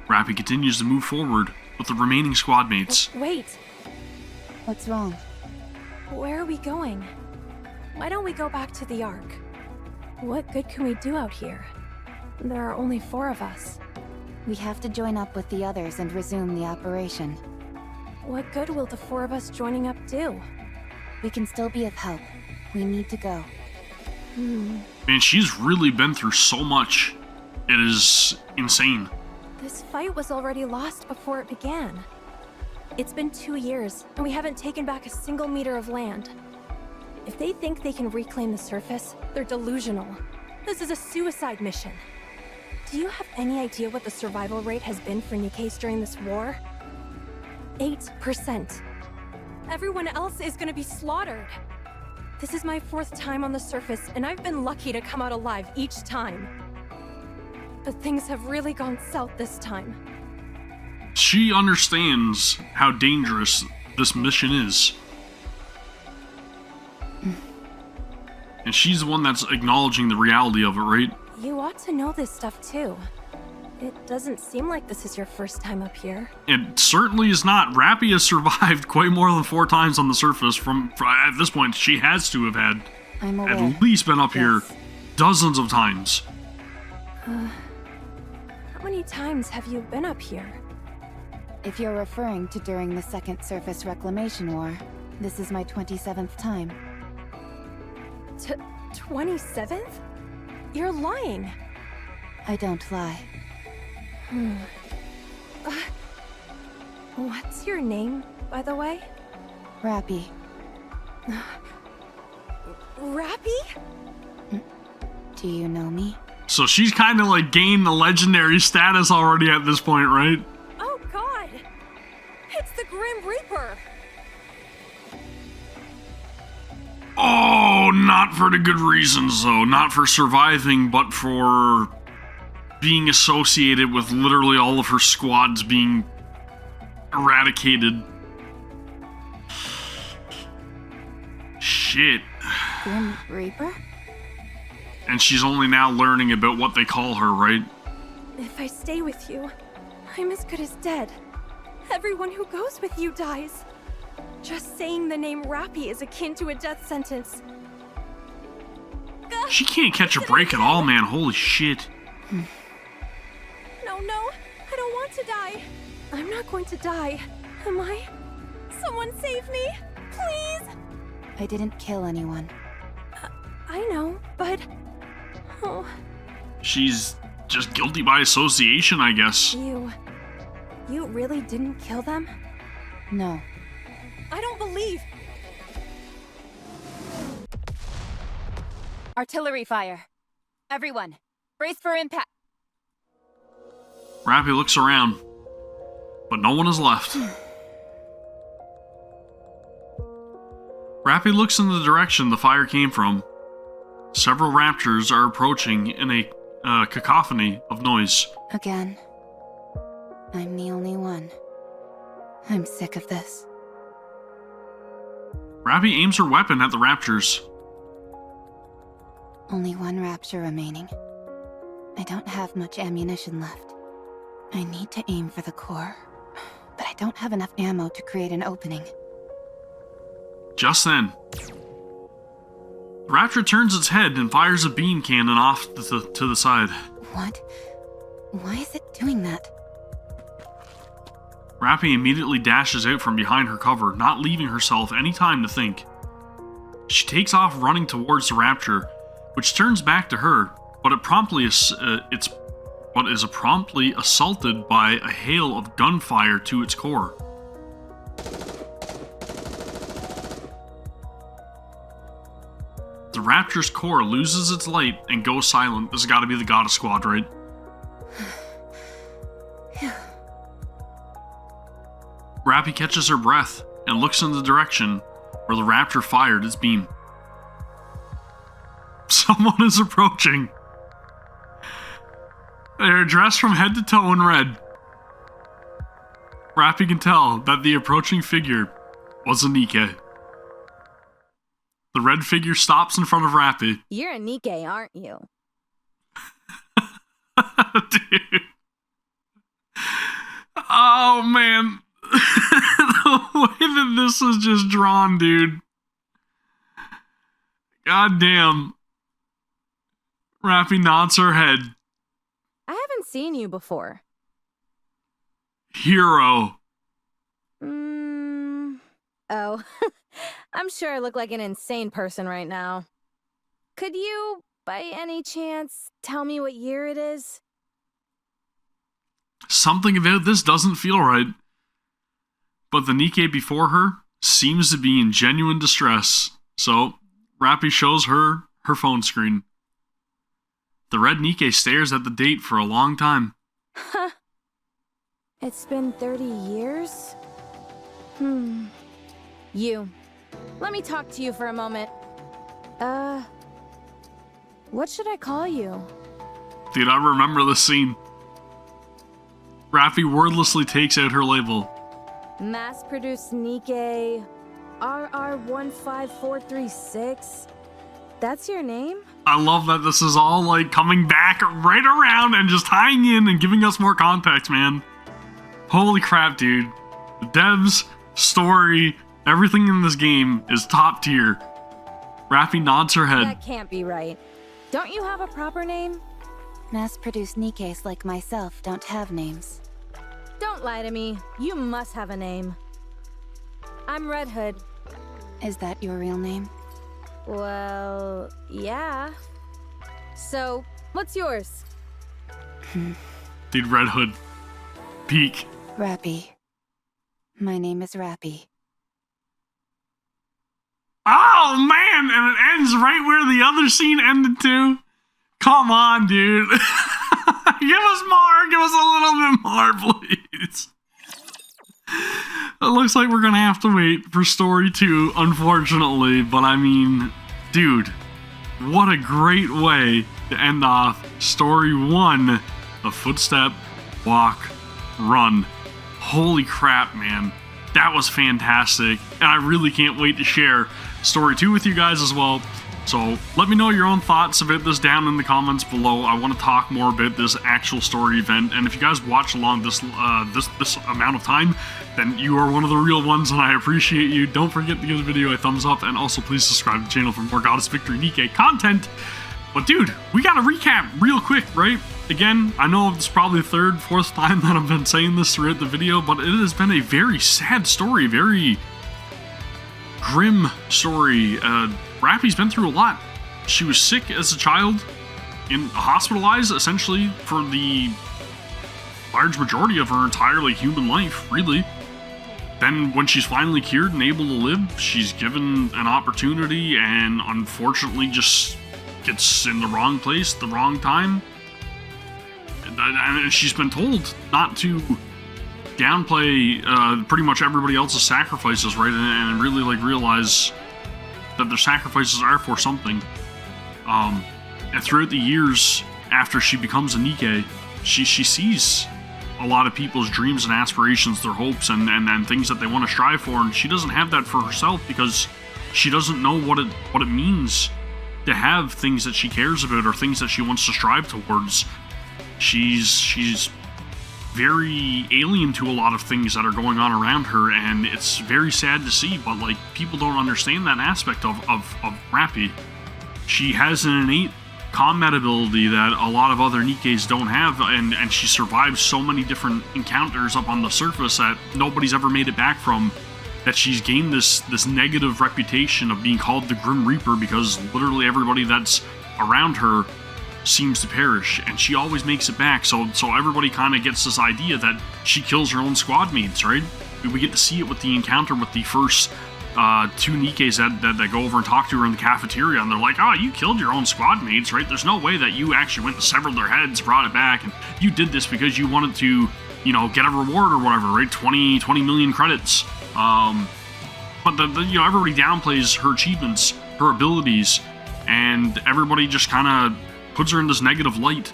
Rapi continues to move forward with the remaining squad mates. Wait, What's wrong? where are we going? Why don't we go back to the Ark? What good can we do out here? There are only 4 of us. We have to join up with the others and resume the operation. What good will the 4 of us joining up do? We can still be of help. We need to go. Man, she's really been through so much. It is insane. This fight was already lost before it began. It's been 2 years, and we haven't taken back a single meter of land. If they think they can reclaim the surface, they're delusional. This is a suicide mission. Do you have any idea what the survival rate has been for Nikke's during this war? 8%. Everyone else is gonna be slaughtered. This is my 4th time on the surface, and I've been lucky to come out alive each time. But things have really gone south this time. She understands how dangerous this mission is. And she's the one that's acknowledging the reality of it, right? You ought to know this stuff too. It doesn't seem like this is your first time up here. It certainly is not. Rapi has survived quite more than 4 times on the surface. From at this point, she has to have had I'm aware. at least been up here dozens of times. How many times have you been up here? If you're referring to during the Second Surface Reclamation War, this is my 27th time. 27th? You're lying. I don't lie. What's your name, by the way? Rapi. Rapi? Do you know me? So she's kind of like gained the legendary status already at this point, right? Oh god! It's the Grim Reaper! Oh, not for the good reasons, though. Not for surviving, but for being associated with literally all of her squads being eradicated. Shit. Grim Reaper? And she's only now learning about what they call her, right? If I stay with you, I'm as good as dead. Everyone who goes with you dies. Just saying the name Rapi is akin to a death sentence. She can't catch a break at all, man. Holy shit. No, I don't want to die. I'm not going to die, am I? Someone save me, please! I didn't kill anyone. I know, but... Oh. She's just guilty by association, I guess. You really didn't kill them? No. I don't believe... Artillery fire. Everyone, brace for impact. Rapi looks around, but no one is left. Rapi looks in the direction the fire came from. Several raptors are approaching in a cacophony of noise. Again. I'm the only one. I'm sick of this. Rapi aims her weapon at the raptors. Only one rapture remaining. I don't have much ammunition left. I need to aim for the core, but I don't have enough ammo to create an opening. Just then, the raptor turns its head and fires a beam cannon off to the side. What? Why is it doing that? Rapi immediately dashes out from behind her cover, not leaving herself any time to think. She takes off running towards the raptor, which turns back to her, but is promptly assaulted by a hail of gunfire to its core. The raptor's core loses its light and goes silent. This has got to be the Goddess Squad, right? Rapi catches her breath and looks in the direction where the raptor fired its beam. Someone is approaching. They are dressed from head to toe in red. Rapi can tell that the approaching figure was a Nikke. The red figure stops in front of Rapi. You're a Nikke, aren't you? Dude. Oh, man. The way that this is just drawn, dude. God damn. Rapi nods her head. I haven't seen you before. Hero. Oh, I'm sure I look like an insane person right now. Could you, by any chance, tell me what year it is? Something about this doesn't feel right. But the Nikke before her seems to be in genuine distress, so Rapi shows her her phone screen. The red Nikke stares at the date for a long time. Huh. It's been 30 years? You. Let me talk to you for a moment. What should I call you? Dude, I remember this scene. Rapi wordlessly takes out her label. Mass-produced Nikke RR15436. That's your name? I love that this is all like coming back right around and just tying in and giving us more context, man. Holy crap, dude. The devs, story, everything in this game is top tier. Rapi nods her head. That can't be right. Don't you have a proper name? Mass-produced Nikkes like myself don't have names. Don't lie to me. You must have a name. I'm Red Hood. Is that your real name? Well, yeah. So, what's yours? Dude, Red Hood. Peak. Rapi. My name is Rapi. Oh, man! And it ends right where the other scene ended too. Come on, dude. Give us more. Give us a little bit more, please. It looks like we're gonna have to wait for story 2, unfortunately. But I mean, dude, what a great way to end off story 1 of Footstep, Walk, Run. Holy crap, man. That was fantastic. And I really can't wait to share story 2 with you guys as well. So let me know your own thoughts about this down in the comments below. I want to talk more about this actual story event, and if you guys watch along this this amount of time, then you are one of the real ones, and I appreciate you. Don't forget to give the video a thumbs up, and also please subscribe to the channel for more Goddess Victory Nikke content. But dude, we got to recap real quick, right? Again, I know it's probably the 3rd, 4th time that I've been saying this throughout the video, but it has been a very sad story, very grim story. Rapi's been through a lot. She was sick as a child, hospitalized essentially for the large majority of her entire human life, really. Then when she's finally cured and able to live, she's given an opportunity and unfortunately just gets in the wrong place, the wrong time. And she's been told not to downplay pretty much everybody else's sacrifices, right? And really realize that their sacrifices are for something. And throughout the years after she becomes a Nikke, she sees a lot of people's dreams and aspirations, their hopes and things that they want to strive for, and she doesn't have that for herself because she doesn't know what it means to have things that she cares about or things that she wants to strive towards. She's very alien to a lot of things that are going on around her, and it's very sad to see, but people don't understand that aspect of Rapi. She has an innate combat ability that a lot of other Nikkes don't have, and she survives so many different encounters up on the surface that nobody's ever made it back from, that she's gained this negative reputation of being called the Grim Reaper because literally everybody that's around her seems to perish, and she always makes it back, so everybody kind of gets this idea that she kills her own squad mates, right? We get to see it with the encounter with the first 2 Nikkes that go over and talk to her in the cafeteria, and they're like, oh, you killed your own squad mates, right? There's no way that you actually went and severed their heads, brought it back, and you did this because you wanted to, get a reward or whatever, right? 20 million credits. But everybody downplays her achievements, her abilities, and everybody just kind of puts her in this negative light,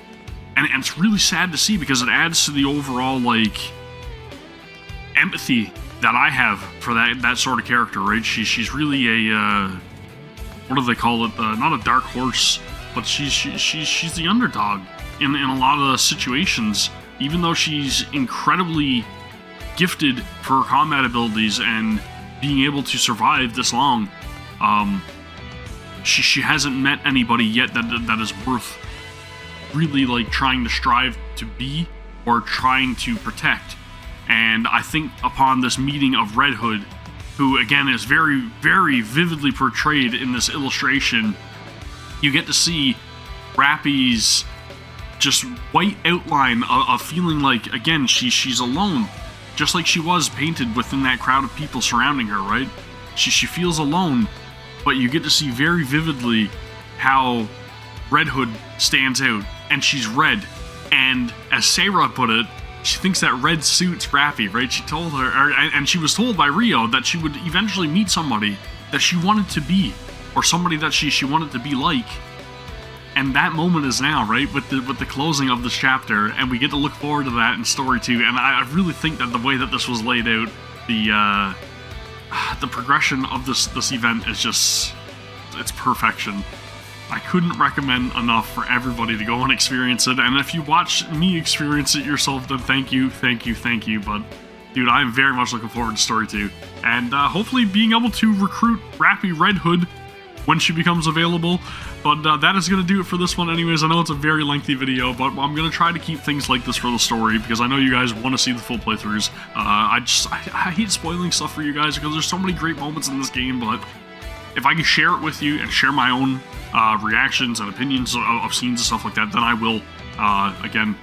and it's really sad to see because it adds to the overall empathy that I have for that sort of character, right? She's really a what do they call it? Not a dark horse, but she's the underdog in a lot of the situations. Even though she's incredibly gifted for her combat abilities and being able to survive this long, she hasn't met anybody yet that is worth really trying to strive to be or trying to protect. And I think upon this meeting of Red Hood, who again is very, very vividly portrayed in this illustration. You get to see Rapi's just white outline of feeling like, again, she's alone, just like she was painted within that crowd of people surrounding her, right? She feels alone, but you get to see very vividly how Red Hood stands out, and she's red. And as Sarah put it, she thinks that red suits Rapi, right? She told her, and she was told by Rio that she would eventually meet somebody that she wanted to be, or somebody that she wanted to be like. And that moment is now, right? With the closing of this chapter, and we get to look forward to that in story 2. And I really think that the way that this was laid out, the progression of this event is just, it's perfection. I couldn't recommend enough for everybody to go and experience it. And if you watch me experience it yourself, then thank you. But dude, I'm very much looking forward to story 2, and hopefully being able to recruit Rapi Red Hood when she becomes available. But that is going to do it for this one anyways. I know it's a very lengthy video, but I'm going to try to keep things like this for the story, because I know you guys want to see the full playthroughs. I hate spoiling stuff for you guys, because there's so many great moments in this game, but if I can share it with you and share my own reactions and opinions of scenes and stuff like that, then I will. Again,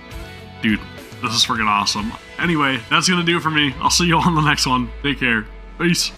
dude, this is freaking awesome. Anyway, that's going to do it for me. I'll see you all in the next one. Take care. Peace.